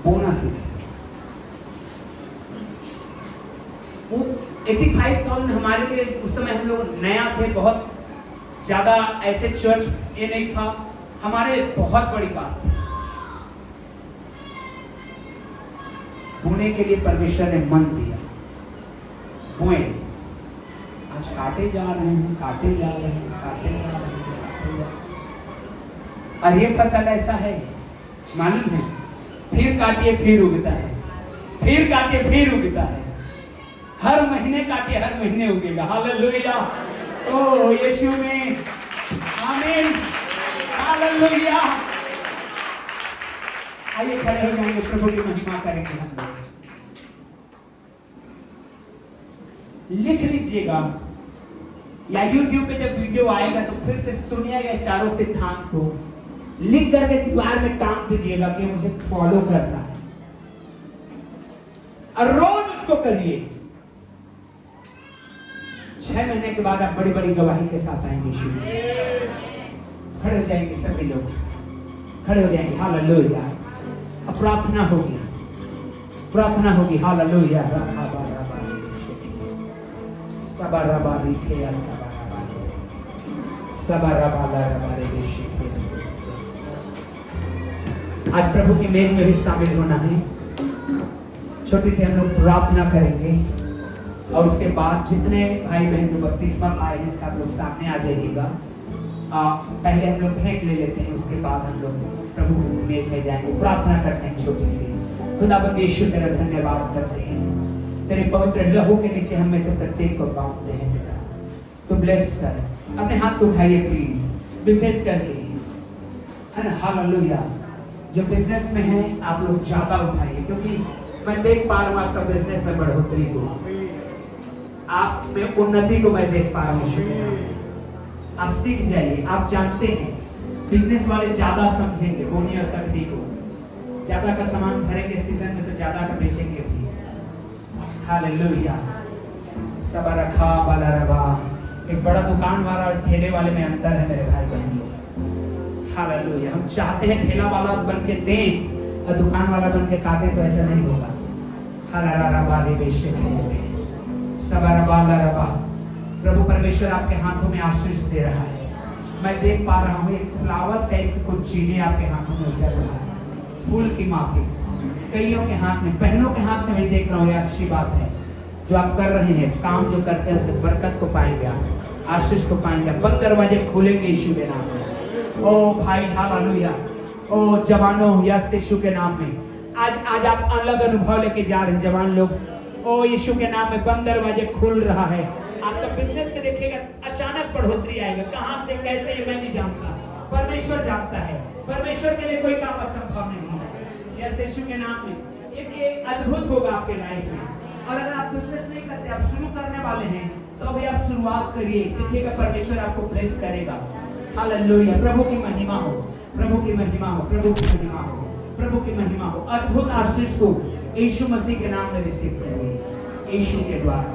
बोना सीखे। वो 85,000 हमारे लिए उस समय, हम लोग नया थे, बहुत ज्यादा ऐसे चर्च ये नहीं था, हमारे बहुत बड़ी बात। बोने के लिए परमेश्वर ने मन दिया, बोए। आज काटे जा रहे हैं, काटे जा रहे हैं, काटे जा रहे हैं, काटे जा रहे हैं। और ये फसल ऐसा है, मालूम है, फिर काटिए फिर उगता है, फिर काटिए फिर उगता है। हर महीने काटिए, हर महीने उगेगा। हालेलुया। ओ यीशु में आमीन। हालेलुया। आइए खड़े हो जाएंगे, प्रभु की महिमा करेंगे हम लोग। लिख लीजिएगा, या YouTube पे जब वीडियो आएगा तो फिर से सुनिएगा, चारों सिद्धांत को लिख करके दीवार में टांग दीजिएगा कि मुझे फॉलो करना है, और रोज उसको करिए। 6 महीने के बाद आप बड़ी बड़ी गवाही के साथ आएंगे। खड़े हो जाएंगे, सभी लोग खड़े हो जाएंगे। हालेलुया। अब प्रार्थना होगी, प्रार्थना होगी। हालेलुया। सबरबारी के आज प्रभु की मेज में भी शामिल होना है। छोटी सी हम लोग प्रार्थना करेंगे और उसके बाद जितने भाई बहन जो बपतिस्मा पाए हैं सब लोग सामने आ जाइएगा। पहले हम लोग भेंट ले लेते हैं, उसके बाद हम लोग प्रभु की मेज में जाएंगे। प्रार्थना करते हैं छोटी सी। खुदावंद यीशु तेरा धन्यवाद करते हैं, तेरे पवित्र लहू के नीचे हम में से प्रत्येक को बांधते हैं। बेटा तो ब्लेस कर, अपने हाथ को उठाइए प्लीज, विशेष करके है ना। हालेलुया। जो बिजनेस में है आप लोग ज्यादा उठाइए, क्योंकि मैं देख पा रहा हूँ आपका बिजनेस में बढ़ोतरी को, आप में उन्नति को मैं देख पा रहा हूँ। आप सीख जाइए। आप जानते हैं बिजनेस वाले ज्यादा समझेंगे बोनी और तकती को, ज्यादा का सामान भरेंगे सीजन में तो ज्यादा का बेचेंगे भी। हालेलुया। सबा रखा बाला रबा। एक बड़ा दुकान वाला और ठेले वाले में अंतर है मेरे भाई बहन लोग। हालेलुया। हम चाहते हैं ठेला वाला बन के दें और दुकान वाला बन के काटे, तो ऐसा नहीं होगा। हालेलुया। सबा रबा रबा। प्रभु परमेश्वर आपके हाथों में आशीष दे रहा है। मैं देख पा रहा हूँ एक फ्लावर टाइप की कुछ चीजें आपके हाथों में उतर रहा है, फूल की माफी। कईयों के हाथ में, बहनों के हाथ में भी देख रहा हूँ। ये अच्छी बात है जो आप कर रहे हैं, काम जो करते हैं उसमें बरकत को पाएंगे, आप आशीष को पाएंगे। बंद दरवाजे खोलेंगे यीशु के नाम में। ओ भाई हालेलुया। ओ जवानों यस यीशु के नाम में आज आप अलग अनुभव लेके जा रहे हैं जवान लोग। ओ यीशु के नाम में बंद दरवाजे खुल रहा है। आपका बिजनेस में देखिएगा अचानक बढ़ोतरी आएगा। कहां से कैसे ये मैं नहीं जानता, परमेश्वर जानता है। परमेश्वर के लिए कोई काम असंभव नहीं है। यस यीशु के नाम में एक अद्भुत होगा आपके लाइफ में। और अगर आप बिजनेस नहीं करते, आप शुरू करने वाले हैं, तो अभी आप शुरुआत करिए। देखिएगा परमेश्वर आपको ब्लेस करेगा। हालेलुया। प्रभु की महिमा हो, प्रभु की महिमा हो, प्रभु की महिमा हो, प्रभु की महिमा हो। अद्भुत आशीष को यीशु मसीह के नाम में रिसीव करिए, यीशु के द्वारा।